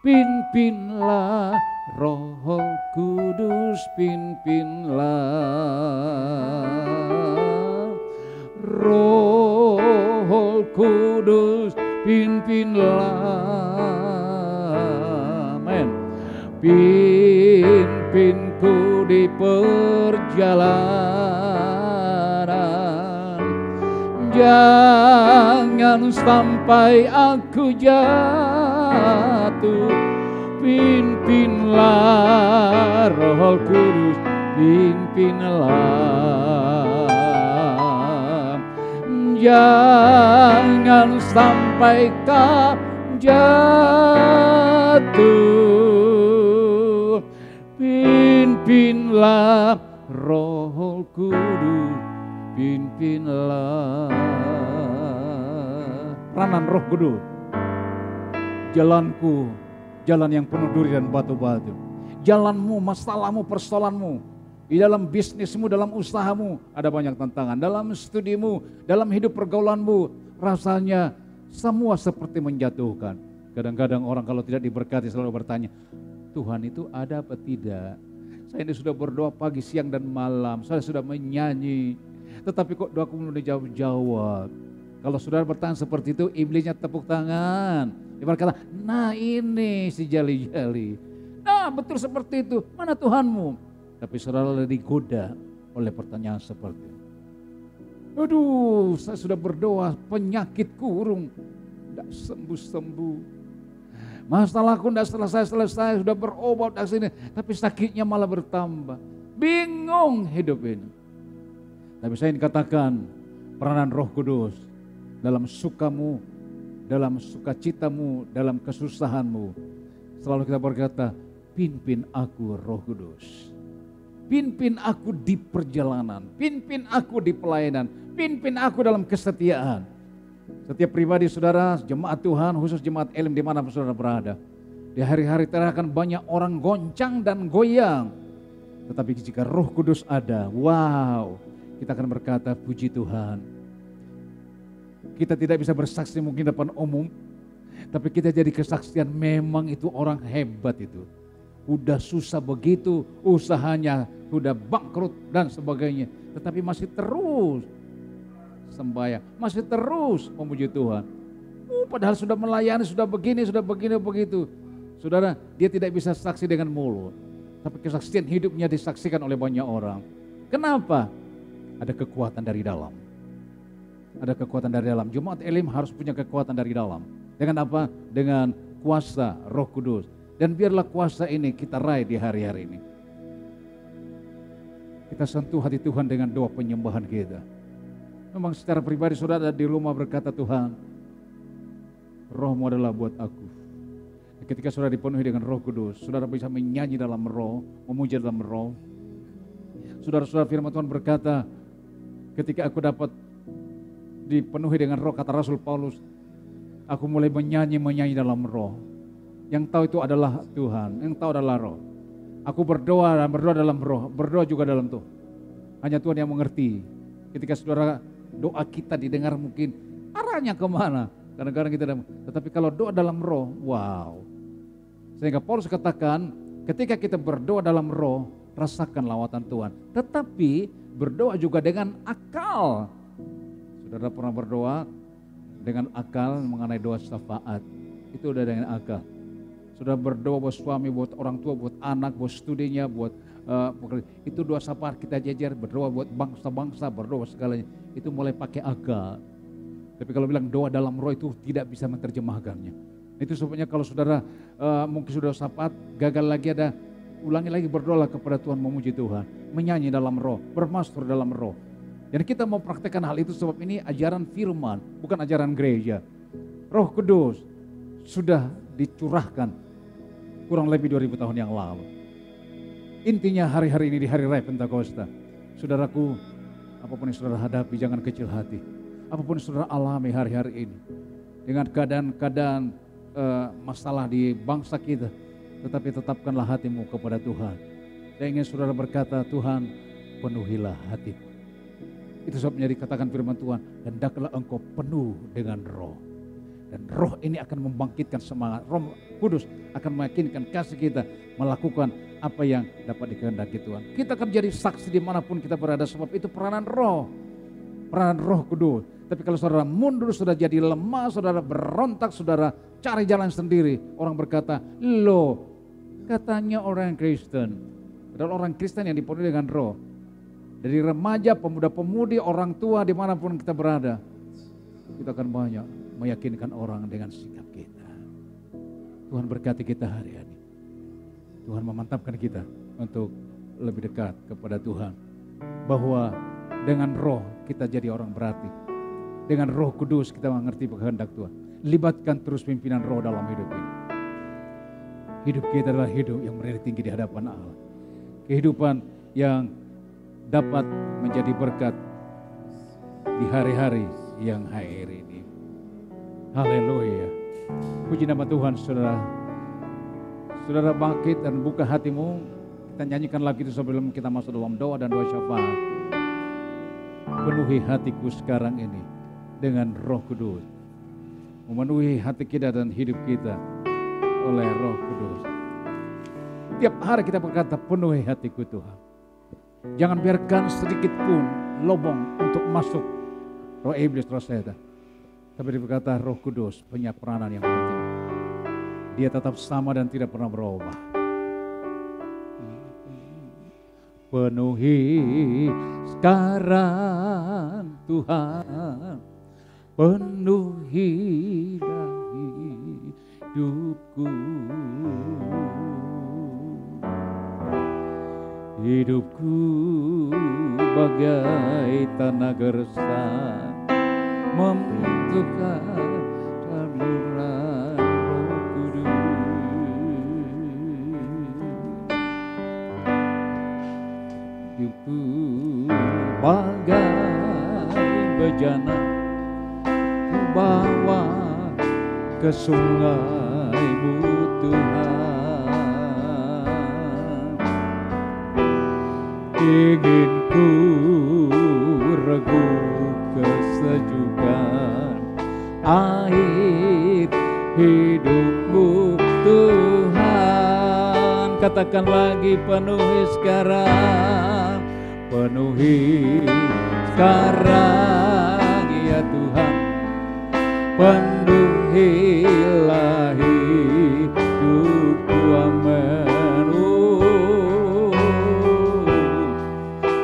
pimpinlah Roh Kudus pimpinlah. Roh Kudus pimpinlah, amin. Pimpinku di perjalanan. Jangan sampai aku jatuh, pimpinlah Roh Kudus pimpinlah. Jangan sampai kau jatuh, pimpinlah Roh Kudus pimpinlah. Peranan Roh Kudus. Jalanku, jalan yang penuh duri dan batu-batu. Jalanmu, masalahmu, persoalanmu, di dalam bisnismu, dalam usahamu ada banyak tantangan. Dalam studimu, dalam hidup pergaulanmu, rasanya semua seperti menjatuhkan. Kadang-kadang orang kalau tidak diberkati selalu bertanya, Tuhan itu ada apa tidak? Saya ini sudah berdoa pagi, siang, dan malam. Saya sudah menyanyi, tetapi kok doaku belum dijawab-jawab. Kalau saudara bertanya seperti itu, iblisnya tepuk tangan. Dia berkata, nah ini si jali-jali. Nah betul seperti itu, mana Tuhanmu? Tapi saudara digoda oleh pertanyaan seperti itu. Aduh, saya sudah berdoa, penyakitku urung tidak sembuh-sembuh. Masalahku tidak selesai-selesai, sudah berobat dari sini, tapi sakitnya malah bertambah. Bingung hidup ini. Tapi saya ingin katakan, peranan Roh Kudus dalam sukamu, dalam sukacitamu, dalam kesusahanmu, selalu kita berkata, pimpin aku Roh Kudus. Pimpin aku di perjalanan, pimpin aku di pelayanan, pimpin aku dalam kesetiaan. Setiap pribadi saudara, jemaat Tuhan, khusus jemaat Elim di mana saudara berada. Di hari-hari terakhir akan banyak orang goncang dan goyang. Tetapi jika Roh Kudus ada, wow, kita akan berkata puji Tuhan. Kita tidak bisa bersaksi mungkin depan umum, tapi kita jadi kesaksian memang itu orang hebat itu. Udah susah begitu, usahanya udah bangkrut dan sebagainya. Tetapi masih terus sembahyang, masih terus memuji Tuhan. Padahal sudah melayani, sudah begini, begitu. Saudara, dia tidak bisa saksi dengan mulut. Tapi kesaksian hidupnya disaksikan oleh banyak orang. Kenapa? Ada kekuatan dari dalam. Ada kekuatan dari dalam. Jemaat Elim harus punya kekuatan dari dalam. Dengan apa? Dengan kuasa Roh Kudus. Dan biarlah kuasa ini kita raih di hari-hari ini. Kita sentuh hati Tuhan dengan doa penyembahan kita. Memang secara pribadi saudara di rumah berkata, Tuhan, Roh-Mu adalah buat aku. Ketika saudara dipenuhi dengan Roh Kudus, saudara bisa menyanyi dalam Roh, memuji dalam Roh. Saudara-saudara firman Tuhan berkata, ketika aku dapat dipenuhi dengan Roh, kata Rasul Paulus, aku mulai menyanyi dalam Roh. Yang tahu itu adalah Tuhan, yang tahu adalah Roh. Aku berdoa dalam Roh, berdoa juga dalam Tuhan. Hanya Tuhan yang mengerti. Ketika saudara doa kita didengar mungkin arahnya kemana. Kadang-kadang kita, tetapi kalau doa dalam Roh, wow. Sehingga Paulus katakan, ketika kita berdoa dalam Roh, rasakan lawatan Tuhan. Tetapi berdoa juga dengan akal. Saudara pernah berdoa, dengan akal mengenai doa syafaat. Itu udah dengan akal. Sudah berdoa buat suami, buat orang tua, buat anak, buat studinya, buat itu doa syafaat kita jajar, berdoa buat bangsa-bangsa, berdoa segalanya. Itu mulai pakai akal. Tapi kalau bilang doa dalam roh itu tidak bisa menerjemahkannya. Itu sebabnya kalau saudara mungkin sudah syafaat, gagal lagi ada, ulangi lagi berdoa kepada Tuhan, memuji Tuhan, menyanyi dalam roh, bermastur dalam roh. Dan kita mau praktekkan hal itu sebab ini ajaran firman, bukan ajaran gereja. Roh Kudus sudah dicurahkan kurang lebih 2000 tahun yang lalu. Intinya hari-hari ini di hari raya Pentakosta, saudaraku, apapun yang saudara hadapi jangan kecil hati. Apapun yang saudara alami hari-hari ini, dengan keadaan-keadaan masalah di bangsa kita, tetapi tetapkanlah hatimu kepada Tuhan. Saya ingin saudara berkata, Tuhan penuhilah hatiku. Itu sebabnya dikatakan firman Tuhan, hendaklah engkau penuh dengan roh. Dan roh ini akan membangkitkan semangat. Roh Kudus akan meyakinkan kasih kita melakukan apa yang dapat dikehendaki Tuhan. Kita akan jadi saksi dimanapun kita berada, sebab itu peranan roh. Peranan Roh Kudus. Tapi kalau saudara mundur, sudah jadi lemah, saudara berontak, saudara cari jalan sendiri. Orang berkata, loh katanya orang Kristen. Padahal orang Kristen yang dipenuhi dengan roh. Dari remaja, pemuda-pemudi, orang tua, dimanapun kita berada, kita akan banyak meyakinkan orang dengan sikap kita. Tuhan berkati kita hari ini. Tuhan memantapkan kita untuk lebih dekat kepada Tuhan. Bahwa dengan roh kita jadi orang berarti. Dengan Roh Kudus kita mengerti kehendak Tuhan. Libatkan terus pimpinan roh dalam hidup ini. Hidup kita adalah hidup yang berdiri tinggi di hadapan Allah. Kehidupan yang dapat menjadi berkat di hari-hari yang akhir ini. Haleluya. Puji nama Tuhan, saudara. Saudara bangkit dan buka hatimu. Kita nyanyikan lagi itu sebelum kita masuk dalam doa dan doa syafaat. Penuhi hatiku sekarang ini dengan Roh Kudus. Memenuhi hati kita dan hidup kita oleh Roh Kudus. Tiap hari kita berkata, penuhi hatiku Tuhan. Jangan biarkan sedikit pun lubang untuk masuk roh iblis, roh setan. Tapi dia berkata, Roh Kudus punya peranan yang penting. Dia tetap sama dan tidak pernah berubah. Penuhi sekarang Tuhan, penuhilah hidupku. Hidupku bagai tanah gersang, membutuhkan saluran Roh Kudus. Hidupku bagai bejana, ku bawa ke sungai-Mu Tuhan. Ingin ku regu kesejukan air hidup-Mu Tuhan. Katakan lagi, penuhi sekarang, penuhi sekarang ya Tuhan, penuhilah hidupku, amin.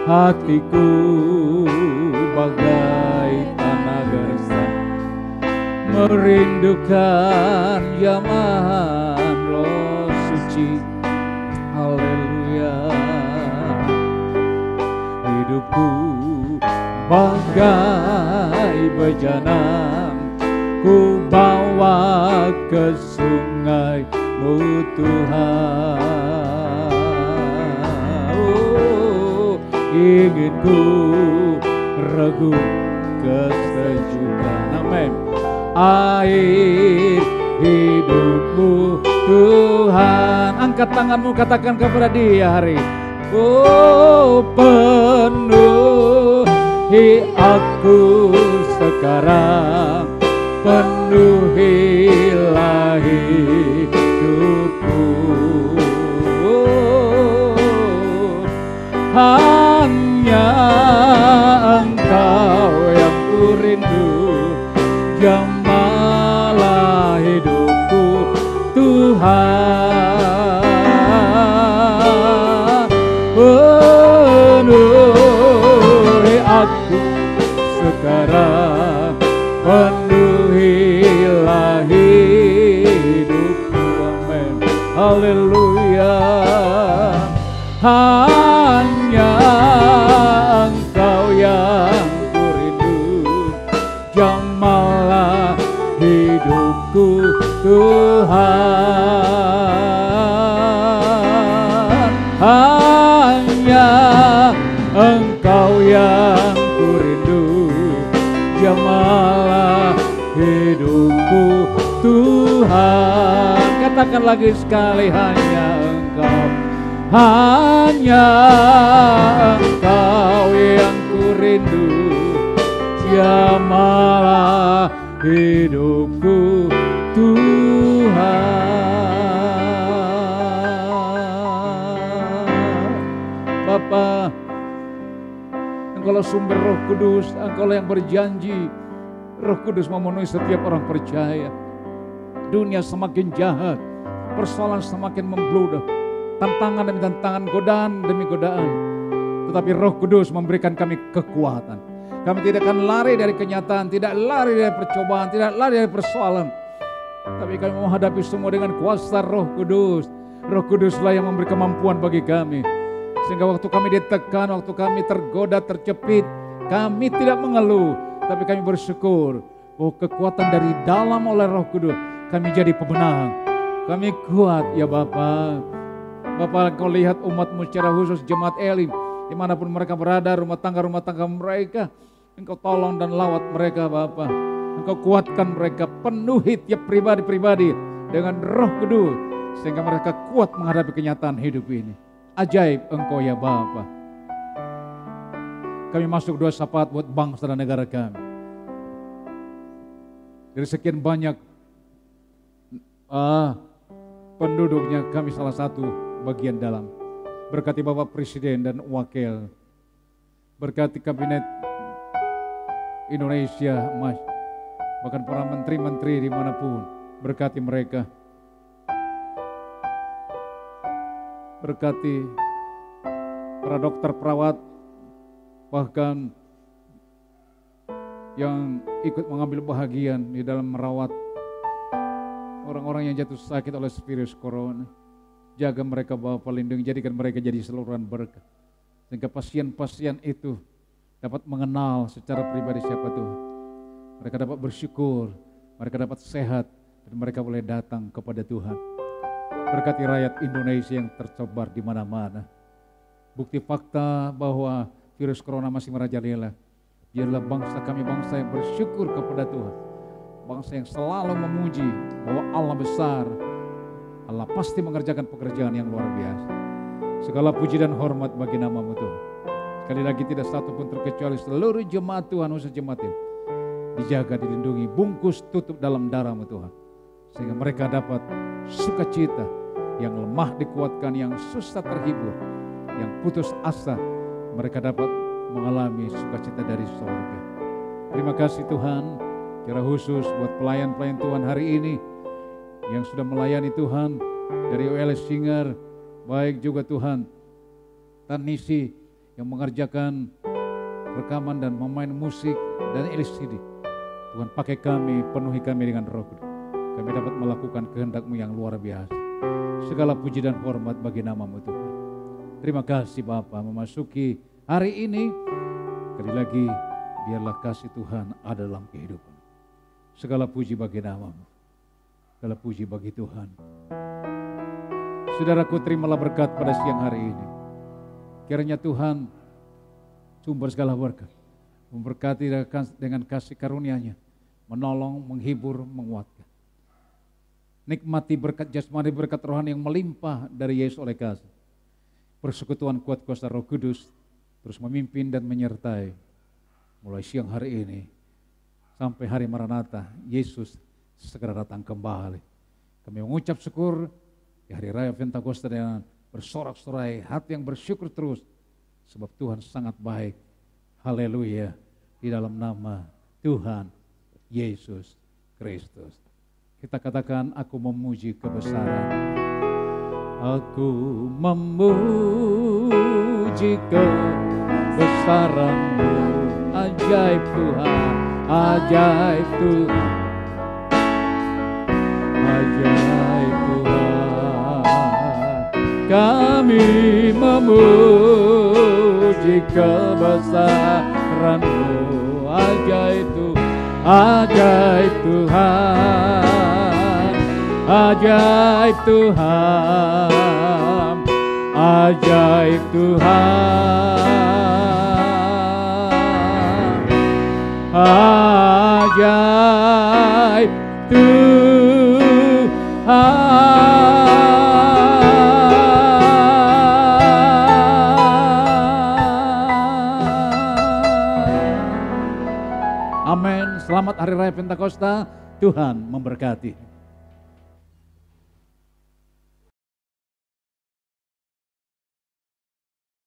Hatiku bagai tanah gersang, merindukan zaman Roh Suci. Haleluya. Hidupku bagai bejana, ku bawa ke sungai-Mu Tuhan. Ingin ku regu kesejukan, amin, air hidup-Mu Tuhan. Angkat tanganmu, katakan kepada Dia hari, oh penuhi aku sekarang, penuhilah hidupku. Hanya Engkau yang ku rindu, yang penuhilah hidupku. Amin. Haleluya. Hanya Engkau yang kurindu, jamalah hidupku Tuhan. Hanya Engkau yang kurindu, jamalah hidupku Tuhan. Katakan lagi sekali, hanya Engkau. Hanya Engkau yang kurindu, jamalah hidupku Tuhan. Bapa, Engkaulah sumber Roh Kudus, Engkaulah yang berjanji Roh Kudus memenuhi setiap orang percaya. Dunia semakin jahat, persoalan semakin membludak, tantangan demi tantangan, godaan demi godaan. Tetapi Roh Kudus memberikan kami kekuatan. Kami tidak akan lari dari kenyataan, tidak lari dari percobaan, tidak lari dari persoalan. Tapi kami menghadapi semua dengan kuasa Roh Kudus. Roh Kuduslah yang memberi kemampuan bagi kami. Sehingga waktu kami ditekan, waktu kami tergoda, terjepit, kami tidak mengeluh. Tapi kami bersyukur bahwa kekuatan dari dalam oleh Roh Kudus, kami jadi pemenang. Kami kuat ya Bapa. Bapa, Engkau lihat umat-Mu secara khusus jemaat Elim, dimanapun mereka berada, rumah tangga mereka, Engkau tolong dan lawat mereka Bapa. Engkau kuatkan mereka, penuhi tiap pribadi-pribadi dengan Roh Kudus, sehingga mereka kuat menghadapi kenyataan hidup ini. Ajaib Engkau ya Bapa. Kami masuk doa syafaat buat bangsa dan negara kami. Dari sekian banyak penduduknya, kami salah satu bagian dalam. Berkati Bapak Presiden dan Wakil, berkati Kabinet Indonesia, bahkan para menteri-menteri dimanapun, berkati mereka. Berkati para dokter, perawat, bahkan yang ikut mengambil bahagian di dalam merawat orang-orang yang jatuh sakit oleh virus corona. Jaga mereka Bapa, lindungi, jadikan mereka jadi saluran berkah. Sehingga pasien-pasien itu dapat mengenal secara pribadi siapa Tuhan. Mereka dapat bersyukur, mereka dapat sehat, dan mereka boleh datang kepada Tuhan. Berkati rakyat Indonesia yang tersebar di mana-mana. Bukti fakta bahwa virus corona masih merajalela. Biarlah bangsa kami bangsa yang bersyukur kepada Tuhan. Bangsa yang selalu memuji bahwa Allah besar. Allah pasti mengerjakan pekerjaan yang luar biasa. Segala puji dan hormat bagi nama-Mu Tuhan. Sekali lagi tidak satu pun terkecuali seluruh jemaat Tuhan, khusus jemaat ini, dijaga, dilindungi, bungkus, tutup dalam darah-Mu Tuhan. Sehingga mereka dapat sukacita, yang lemah dikuatkan, yang susah terhibur, yang putus asa, mereka dapat mengalami sukacita dari surga. Terima kasih Tuhan, secara khusus buat pelayan-pelayan Tuhan hari ini, yang sudah melayani Tuhan, dari OLS Singer, baik juga Tuhan, Tanisi yang mengerjakan rekaman dan memain musik dan LCD. Tuhan pakai kami, penuhi kami dengan Roh Kudus. Kami dapat melakukan kehendak-Mu yang luar biasa. Segala puji dan hormat bagi nama-Mu Tuhan. Terima kasih Bapa, memasuki hari ini, sekali lagi biarlah kasih Tuhan ada dalam kehidupan. Segala puji bagi nama-Mu, segala puji bagi Tuhan. Saudaraku, terimalah berkat pada siang hari ini. Kiranya Tuhan, sumber segala berkat, memberkati dengan kasih karunia-Nya, menolong, menghibur, menguatkan. Nikmati berkat jasmani, berkat rohani yang melimpah dari Yesus oleh kasih. Persekutuan kuat kuasa Roh Kudus terus memimpin dan menyertai mulai siang hari ini sampai hari Maranatha, Yesus segera datang kembali. Kami mengucap syukur di hari raya Pentakosta dengan bersorak-sorai, hati yang bersyukur terus sebab Tuhan sangat baik. Haleluya, di dalam nama Tuhan Yesus Kristus. Kita katakan, aku memuji kebesaran. Aku memuji kebesaran-Mu, ajaib Tuhan. ajaib Tuhan, ajaib Tuhan. Kami memuji kebesaran-Mu, ajaib Tuhan, ajaib Tuhan, ajaib Tuhan, ajaib Tuhan, ajaib Tuhan. Amin. Selamat Hari Raya Pentakosta. Tuhan memberkati.